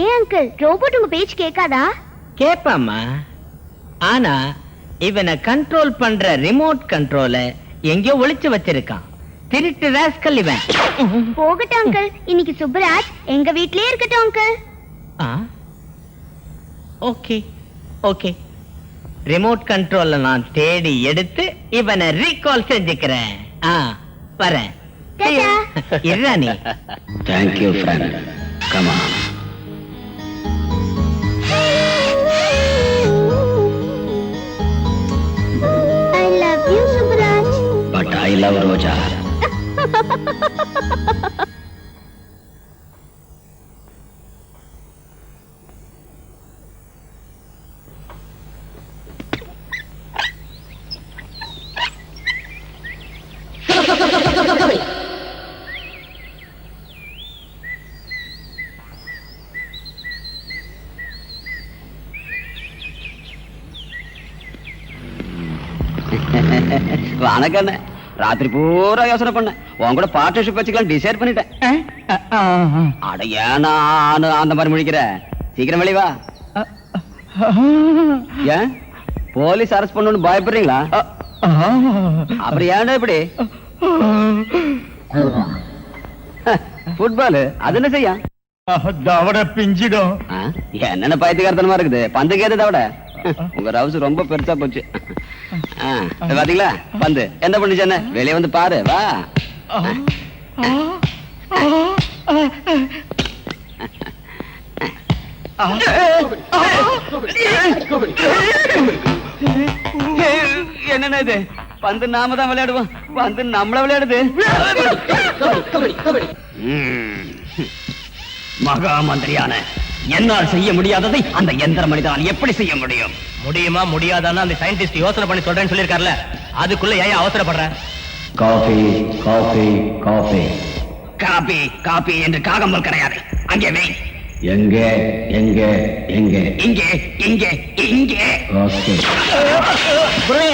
ஏன் அங்கிள், ரோபோட் உங்க பேச்சு கேட்காதா? கேப்பாமா, ஆனா இவனை கண்ட்ரோல் பண்ற ரிமோட் கண்ட்ரோல எங்கேயோ ஒளிச்சு வச்சிருக்கான். திருட்டு ராஸ்கல் இவன். போகட்டும் அங்கிள், இன்னைக்கு சுப்ராஜ் எங்க வீட்லயே இருக்கட்டும் அங்கிள். ஓகே ஓகே, ரிமோட் கண்ட்ரோல்ல நான் தேடி எடுத்து இவனை ரீகால் செஞ்சுக்கிறேன். வரேன். டாடா. இருடா நீ. Thank you friend. Come on. I love you Subraj. But I love ரோஜா. வணக்கம். ராத்திரி பூரா யோசனை பண்ண உன் கூட பார்ட்னர்ஷிப் வச்சுக்கலாம் டிசைட் பண்ணிட்டேன். அட ஏனா அந்த மாதிரி முடிக்கிற, சீக்கிரம் வெளிய வா. ஏன் போலீஸ் அரெஸ்ட் பண்ணணும்னு பயப்படுறீங்களா? அப்புறம் ஏன்டா இப்படி? ஃபுட்பால் அது என்ன செய்ய? தவட பிஞ்சிடும். என்னென்ன பைத்தியக்காரத்தனமா இருக்குது. பந்துக்கு ஏது தவட? உங்க ரவுஸ் ரொம்ப பெருசா போச்சு. பாத்தீங்களா பந்து என்ன பண்ணுச்சு? என்ன வெளியே வந்து பாரு வா. என்னன்னா இது? பந்து நாம தான் விளையாடுவோம், பந்து நம்மள விளையாடுது. மகா மந்திரியான என்னால் செய்ய முடியாததை அந்த எந்திர மனிதனால் எப்படி செய்ய முடியும்? முடியுமா முடியாதான்னு அந்த சயின்டிஸ்ட் யோசனை பண்ணி சொல்றேன்னு சொல்லிருக்காருல, அதுக்குள்ள ஏன் அவசரப்படுற? Coffee coffee coffee coffee coffee என்று காகம்பல் கிடையாது. அங்கே வை. எங்கே எங்கே எங்கே இங்கே இங்கே இங்கே. ஓகே குருவே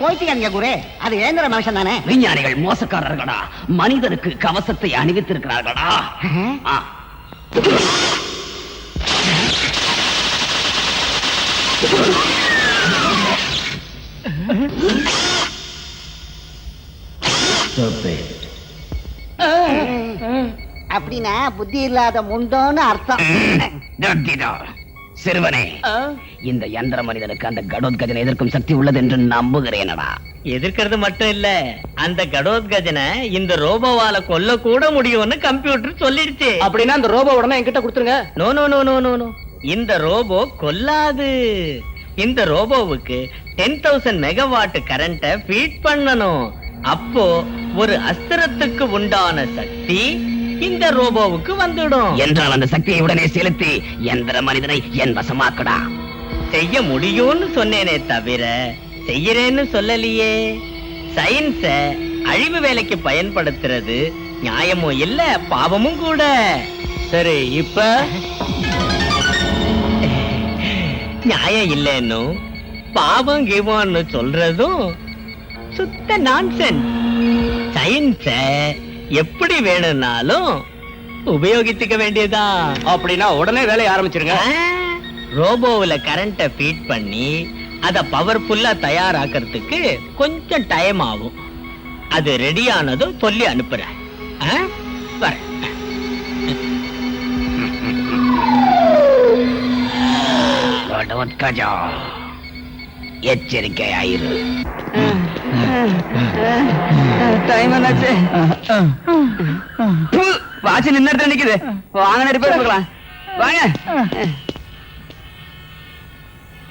போயிட்டீங்க குரு, அது ஏந்திர மனுஷன் தானே? விஞ்ஞானிகள் மோசக்காரர்களா? மனிதனுக்கு கவசத்தை அணிவித்திருக்கிறார்களா? அப்படின்னா புத்தி இல்லாத முண்டோன்னு அர்த்தம். சிறுவனே, இந்த யந்திர மனிதனுக்கு அந்த கடோத்கஜனை எதிர்க்கும் சக்தி உள்ளது என்று நம்புகிறேனடா. எதிர்க்கிறது மட்டும் இல்ல, அந்த கடோத்கஜனை இந்த ரோபோவால கொல்ல கூட முடியும்னு கம்ப்யூட்டர் சொல்லிடுச்சு. அப்படின்னா அந்த ரோபோ உடனே என்கிட்ட கொடுத்துருங்க. No no no no no no, இந்த ரோபோ கொல்லாது. இந்த ரோபோவுக்கு 10,000 மெகாவாட் கரண்ட ஃபீட் பண்ணணும். அப்போ ஒரு அஸ்திரத்துக்கு உண்டான சக்தி இந்த ரோபோவுக்கு வந்துடும். என்றால் அந்த சக்தியை உடனே செலுத்தி எந்திர மனிதனை என் வசமாக்கடா. செய்ய முடியும்னு சொன்னேனே தவிர செய்யறேன்னு சொல்லலையே. சயின்ஸ அழிவு வேலைக்கு பயன்படுத்துறது நியாயமும் இல்ல, பாவமும் கூட. சரி, இப்ப நியாயம் இல்லைன்னு பாவம் கீவம்னு சொல்றதும் சுத்த நான்சென்ஸ். சயின்ஸ எப்படி வேணும்னாலும் உபயோகித்துக்க வேண்டியதா. அப்படின்னா உடனே வேலையை ஆரம்பிச்சிருங்க. ரோபோவுல கரண்ட ஃபீட் பண்ணி அத பவர்ஃபுல்லா தயாராக்கிறதுக்கு கொஞ்சம் டைம் ஆகும். அது ரெடி ஆனதும் சொல்லி அனுப்புறேன். வரேன். எச்சரிக்கையாயிரு. டைம் என்னாச்சு? வாட்சி நின்னுட்டு நிக்குது. வாங்க ரிப்பேர் பார்க்கலாம். வாங்க.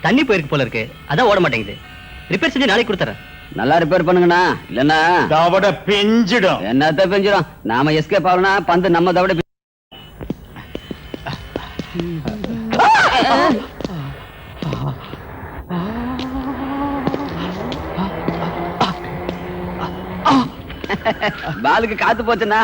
தண்ணி போயிருக்கு போல இருக்கு, அதான் ஓட மாட்டேங்குது. ரிப்பேர் செஞ்சு நாளைக்கு கொடுத்துறேன். நல்லா ரிப்பேர் பண்ணுங்கண்ணா, இல்லன்னா தவட பிஞ்சிடும். என்னத்த பெஞ்சிடும்? நாம எஸ்கேப் ஆகணும்னா பந்து நம்ம தவிட. பாலுக்கு காத்து போச்சுன்னா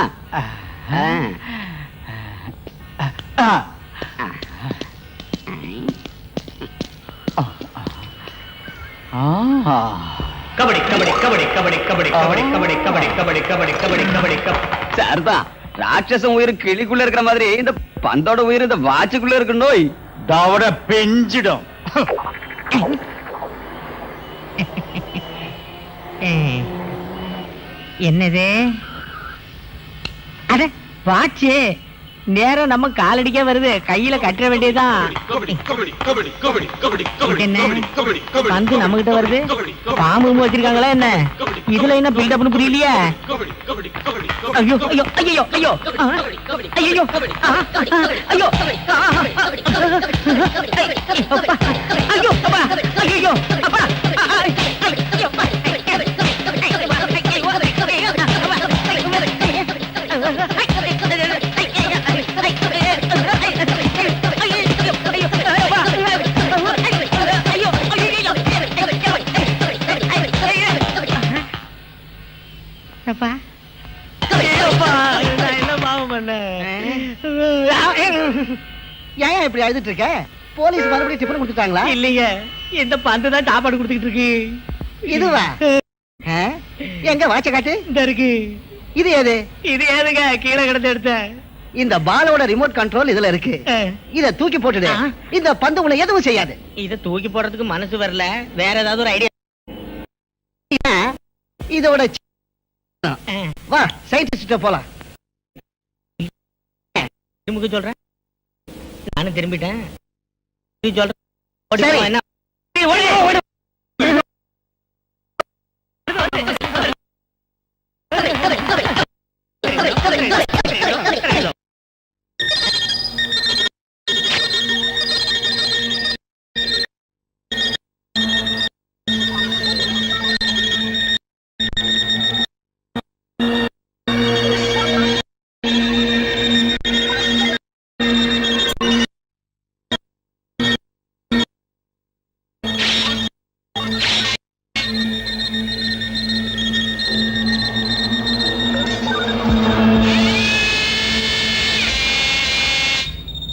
கபடி கபடி கபடி கபடி கபடி கபடி கபடி கபடி கபடி கபடி கபடி கபடி கபடி. சார்தான் ராட்சசம் உயிர் கிளிக்குள்ள இருக்கிற மாதிரி இந்த பந்தோட உயிர் இந்த வாட்சுக்குள்ள இருக்கு. நோய் தவட பிஞ்சிடும். என்னது? அட வாட்சு நேரம் நம்ம காலடிக்க வருது, கையில கட்ட வேண்டியதுதான். பந்து நம்ம கிட்ட வருது, பாம்பு வச்சிருக்காங்களா என்ன? இதுல என்ன பில்டப்னு புரியலையா? ஐயோ ஐயோ ஐயோ ஐயோ ஐயோ ஐயோ ஐயோ அப்பா ஐயோ அப்பா. அப்பா நான் என்ன பாவம் பண்ணேன்? ஏன் இப்படி அழுதுட்டு இருக்க? போலீஸ் மறுபடியும் டிஃபன் கொடுத்துட்டாங்களா? இல்லைங்க, இந்த பந்து தான் சாப்பாடு கொடுத்துக்கிட்டு இருக்கு. இதுவா? எங்க வாட்ச காட்டு. இந்த இருக்கு. இது எது? இது ஏதுங்க கீழே கிடந்து எடுத்தேன். இந்த பாலோட ரிமோட் கண்ட்ரோல் இதுல இருக்கு. இத தூக்கி போட்டுடு. இந்த பந்து உன்னை எதுவும் செய்யாது. இத தூக்கி போடுறதுக்கு மனசு வரல, வேற ஏதாவது ஒரு ஐடியா. இதோட வா சயின்டிஸ்ட் போலாம். திரும்ப சொல்றேன், நானும் திரும்பிட்டேன். நீ சொல்ற ஓடி போ, சரி. என்ன ஓடி ஓடி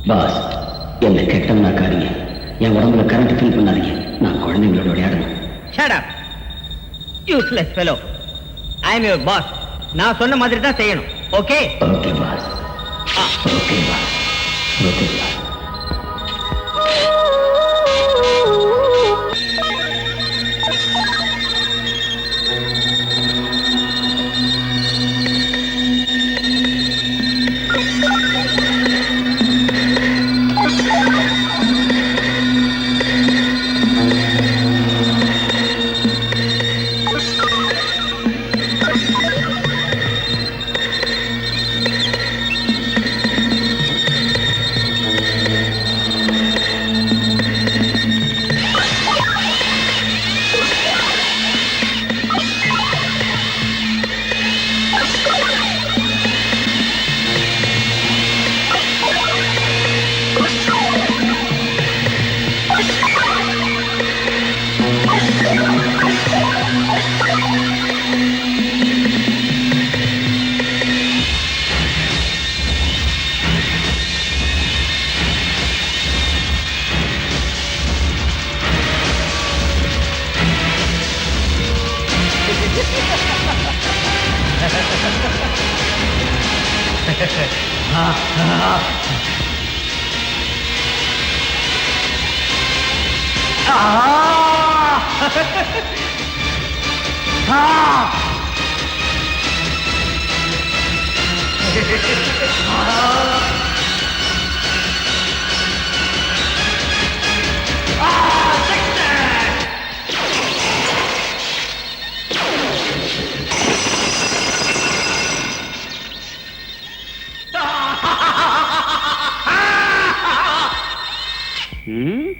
பாஸ் என்ன கெட்டம்னா காரிங்க என் உடம்புல கரண்ட் ஃபீல் பண்ணாதீங்க நான் குழந்தைங்களோட விளையாடணும் shut up useless fellow I am your boss நான் சொன்ன மாதிரி தான் செய்யணும் okay okay boss okay boss okay boss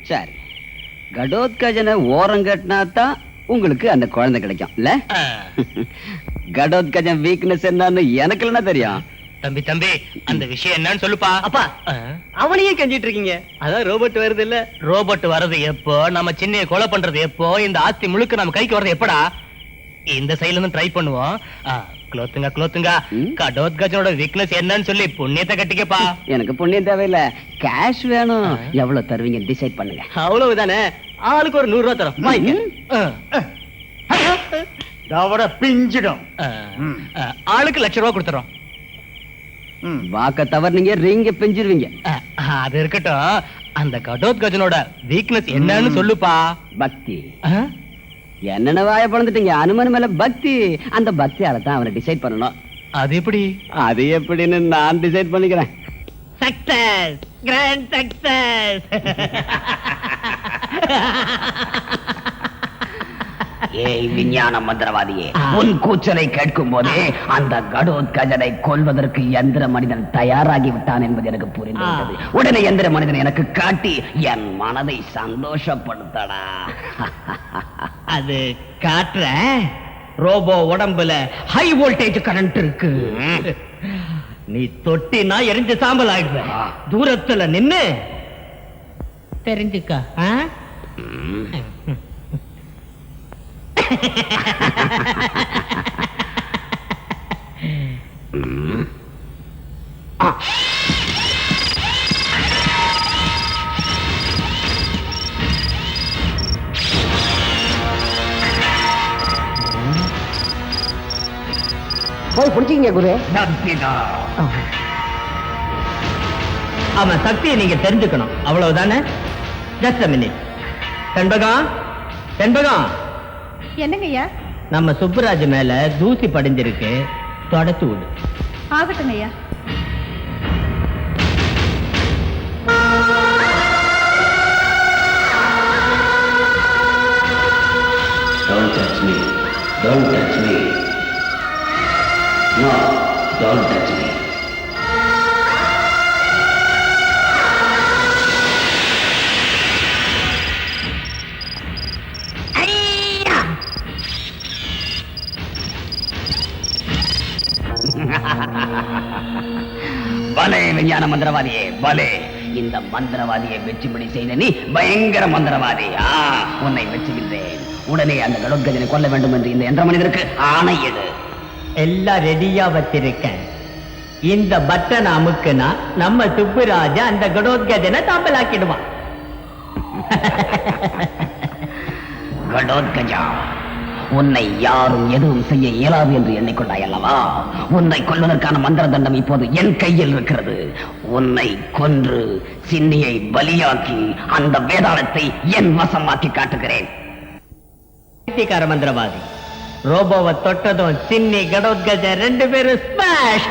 சரி கடோத்கஜனை ஓரம் கட்டினா தான் உங்களுக்கு அந்த குழந்தை கிடைக்கும் இல்ல கடோத்கஜன் வீக்னஸ் என்னன்னு எனக்கு என்ன தெரியும் தம்பி தம்பி அந்த விஷயம் என்னன்னு சொல்லுப்பா. அப்பா அவனையே கெஞ்சிட்டு இருக்கீங்க. அதான் ரோபோட் வருது இல்ல. ரோபோட் வர்றது எப்போ, நம்ம சின்னைய கொலை பண்றது எப்போ, இந்த ஆஸ்தி முழுக்க நம்ம கைக்கு வர்றது எப்படா? இந்த சைடுல இருந்து ட்ரை பண்ணுவோம். குலோத்துங்க கடோத்கஜனோட வீக்னஸ் என்னன்னு சொல்லி புண்ணியத்தை கட்டிக்கப்பா. எனக்கு புண்ணியம் தேவையில்ல, கேஷ் வேணும். எவ்வளவு தருவீங்க டிசைட் பண்ணுங்க. அவ்வளவுதானே, ஆளுக்கு ஒரு 100 ரூபாய் தரோம். பிஞ்சிடும். ஆளுக்கு 1,00,000 ரூபாய் கொடுத்துறோம். வாக்க தவறுனீங்க ரிங்க பிஞ்சிருவீங்க. அது இருக்கட்டும், அந்த கடோத்கஜனோட வீக்னஸ் என்னன்னு சொல்லுப்பா. பக்தி. என்னென்ன வாய பழந்துட்டீங்க, அனுமன் மேல பக்தி. அந்த பக்தியால தான் அவனை டிசைட் பண்ணணும். அது எப்படி? அது எப்படின்னு நான் டிசைட் பண்ணிக்கிறேன். Success, grand success. ஏய் விஞ்ஞான மந்திரவாதியே, உன் கூச்சலை கேட்கும் போதே அந்த கடோத்கஜனை கொல்வதற்கு எந்திர மனிதன் தயாராகி விட்டான் என்பது எனக்கு புரிந்துவிட்டது. உடனே எந்திர மனிதன் எனக்கு காட்டி என் மனதை சந்தோஷப்படுத்தடா. அது காட்டுற ரோபோ உடம்புல ஹை வோல்டேஜ் கரண்ட் இருக்கு. நீ தொட்டினா எரிஞ்சு சாம்பல் ஆயிடுற. தூரத்துல நின்னு தெரிஞ்சுக்க. போய் பிடிச்சிங்க குரு. அவன் சக்தியை நீங்க தெரிஞ்சுக்கணும், அவ்வளவுதானே? Just a minute. செண்பகம், செண்பகம். என்னங்கய்யா? நம்ம சுப்புராஜ் மேல தூசி படிஞ்சிருக்கு, தொடச்சு விடு. ஆகட்டுங்க ஐயா. Don't touch me. No, don't touch me. பலே விஞ்ஞான மந்திரவாதியே பலே. இந்த மந்திரவாதியை வெற்றிபடி செய்த நீ பயங்கர மந்திரவாதி. உன்னை வெற்றிவில்லை. உடனே அந்த கடோத்கஜனை கொல்ல வேண்டும் என்று இந்த என்ற மனிதருக்கு ஆணையிடு. எல்லாம் ரெடியா வச்சிருக்கேன். இந்த பட்டன் அமுக்குனா நம்ம சுப்புராஜா அந்த கடோத்கஜனை தாம்பலாக்கிடுவான். கடோத்கஜா, உன்னை யாரும் எதுவும் செய்ய இயலாது என்று எண்ணிக்கொண்டாய் அல்லவா? உன்னை கொல்வதற்கான மந்திர தண்டம் இப்போது என் கையில் இருக்கிறது. உன்னை கொன்று சின்னியை பலியாக்கி அந்த வேதாளத்தை என் வசமாக்கி காட்டுகிறேன். மந்திரவாதி ரோபோவை தொட்டதும் சின்னி கடோத்கஜ 2 பேரும் ஸ்மாஷ்.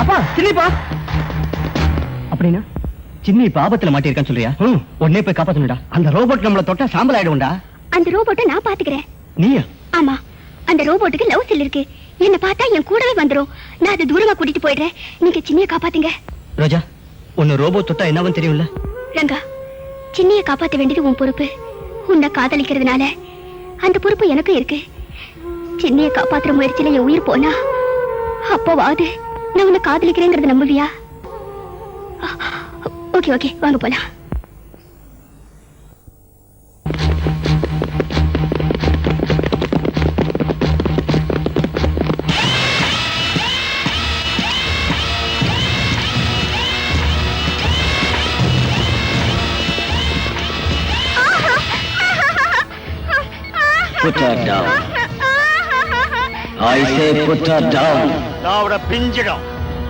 அப்பா சின்னிப்பா. அப்படின்னா சின்னி இப்ப ஆபத்துல மாட்டிருக்கான்னு சொல்றியா? உடனே போய் காப்பாத்தணும்டா. அந்த ரோபோட் நம்மள தொட்டா சாம்பல் ஆயிடும்டா. அந்த ரோபோட்டை நான் பாத்துக்கிறேன். நீயா? ஆமா, அந்த ரோபோட்டுக்கு லவ் செல் இருக்கு. என்ன பார்த்தா என் கூடவே வந்துரும். நான் அதை தூரமா கூட்டிட்டு போயிடுறேன். நீங்க சின்னிய காப்பாத்துங்க. ரோஜா, உன்னை ரோபோ தொட்டா என்னவன்னு தெரியும்ல? ரங்கா, சின்னிய காப்பாத்த வேண்டியது உன் பொறுப்பு. உன்னை காதலிக்கிறதுனால அந்த பொறுப்பு எனக்கும் இருக்கு. சின்னிய காப்பாத்துற முயற்சியில என் உயிர் போனா அப்போவாது நான் உன்னை காதலிக்கிறேங்கிறத நம்புவியா? ஓகே ஓகே, வாங்க போலாம். Put her down. I say put her down. ராவட பிஞ்சிடும்.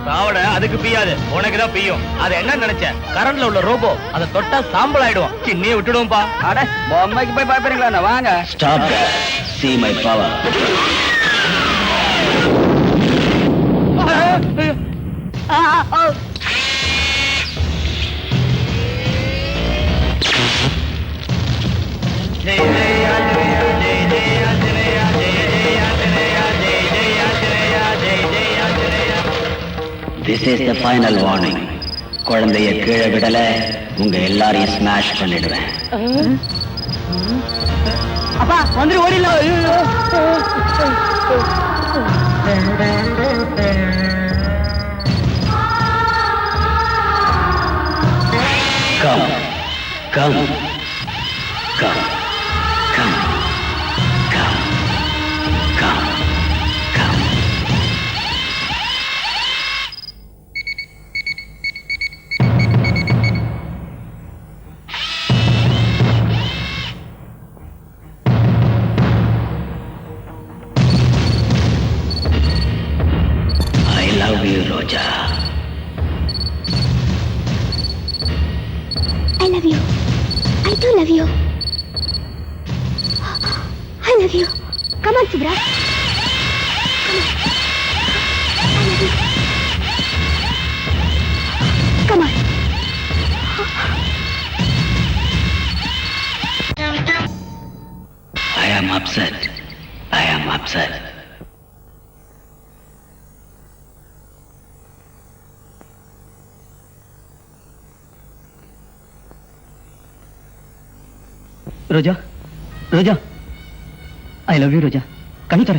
ராவட அதுக்கு பியாது, உனக்கு தான் பியும். அது என்ன நினைச்ச? கரண்ட்ல உள்ள ரோபோ அதை தொட்டா சாம்பல் ஆயிடும். சின்னியை விட்டுடுவோம்பா. அட பொம்மைக்கு போய் பாப்பீங்களா? வாங்க. Stop that. See my power. This is the final warning. குழந்தைய கீழே விடல, உங்க எல்லாரையும் ஸ்மாஷ் பண்ணிடுவேன். அப்பா வந்து ஓடிடலாம். Come, come, come, come, come, come, come. I love you, Roja. I love you. I do love you. I love you. Come on, Subra. Come on. I am upset. I am upset. Roja, Roja, I love you Roja. கண்ணு தர.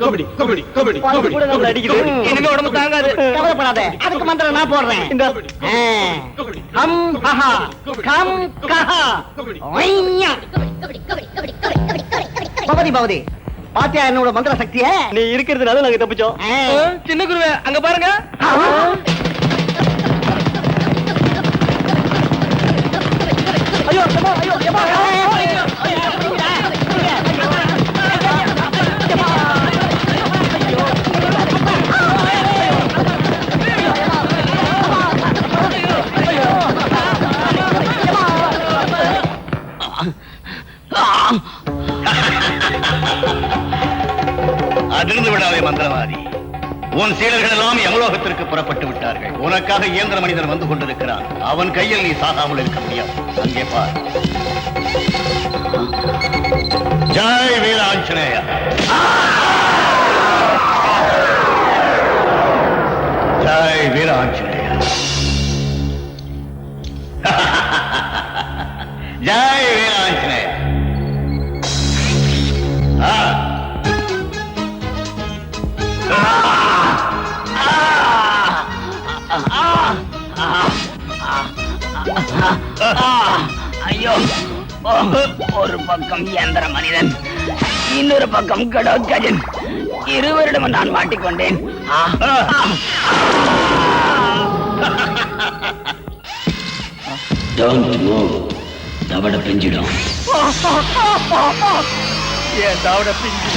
கபடி கபடி கபடி பாத்து கூட நம்மள அடிக்குது. இனிமே உடம்பு தாங்காது. கவலைப்படாத, அதுக்கு மந்திரம் நான் போடுறேன். கபடி கம் ஹஹா கம் கஹா ஒய்யா. பவதி பவதி, பாத்தியா என்னோட மந்திர சக்தியை? நீ இருக்கிறதுனால நாங்க தப்பிச்சோம். சின்ன குருவே அங்க பாருங்க. ஐயோ ஐயோ ஐயோ ஐயோ. அதிர்ந்து விடாதே மந்திரவாதி. உன் சீடர்கள் எல்லாம் யமலோகத்திற்கு புறப்பட்டு விட்டார்கள். உனக்காக இயந்திர மனிதன் வந்து கொண்டிருக்கிறான். அவன் கையில் நீ சாகாமல் இருக்க முடியாது. அங்கே பார். ஜெய் வீர ஆஞ்சநேயா. ஜெய் வீர ஆஞ்சநேயா. ஜெய் வீர ஆஞ்சநேயா. ஐயோ, ஒரு பக்கம் இயந்திர மனிதன், இன்னொரு பக்கம் கடோத்கஜன். இருவரிடம் நான் மாட்டிக்கொண்டேன். Don't move. தவட பிஞ்சிடும். ஏன் தவட பிஞ்சு?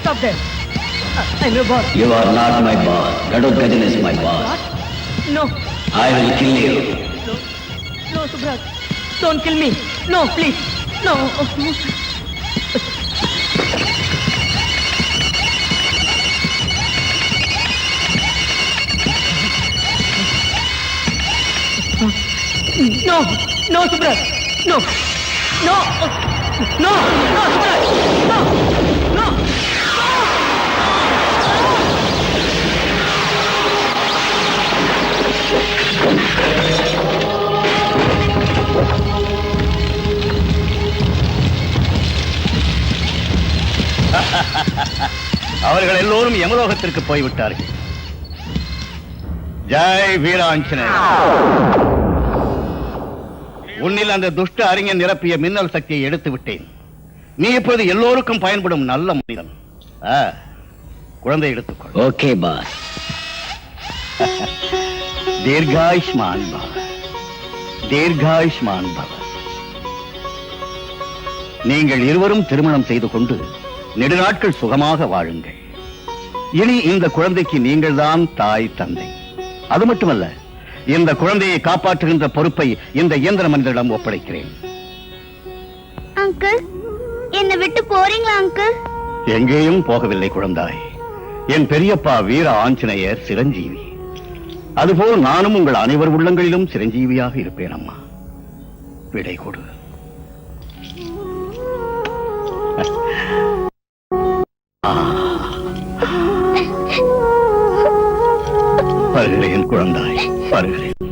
Stop there. I'm your boss. You are not my boss. Gadotkajan is my boss. No, I will kill you. no, Subrat. Don't kill me. No, please. No. No, no, Subrat. No, no, no, no, Subrat. No, no. அவர்கள் எல்லோரும் யமலோகத்திற்கு போய்விட்டார்கள். ஜெய் வீராஞ்சனேயா. உன்னில் அந்த துஷ்ட அறிஞன் நிரப்பிய மின்னல் சக்தியை எடுத்து விட்டேன். நீ இப்போது எல்லோருக்கும் பயன்படும் நல்ல மனிதன். குழந்தை எடுத்துக்கொள். Okay pass. தீர்காயுஷ்மான் பவ. தீர்காயுஷ்மான் பவ. நீங்கள் இருவரும் திருமணம் செய்து கொண்டு நெடுநாட்கள் சுகமாக வாழுங்கள். இனி இந்த குழந்தைக்கு நீங்கள் தான் தாய் தந்தை. அது மட்டுமல்ல, இந்த குழந்தையை காப்பாற்றுகின்ற பொறுப்பை இந்த இயந்திர மனிதரிடம் ஒப்படைக்கிறேன். அங்கிள், என்னை விட்டு போறீங்களா அங்கிள்? எங்கேயும் போகவில்லை குழந்தாய். என் பெரியப்பா வீர ஆஞ்சநேயர் சிரஞ்சீவி. அதுபோல் நானும் உங்கள் அனைவர் உள்ளங்களிலும் சிரஞ்சீவியாக இருப்பேன். அம்மா, விடை கொடு. வருகிறேன் குழந்தாய், வருகிறேன்.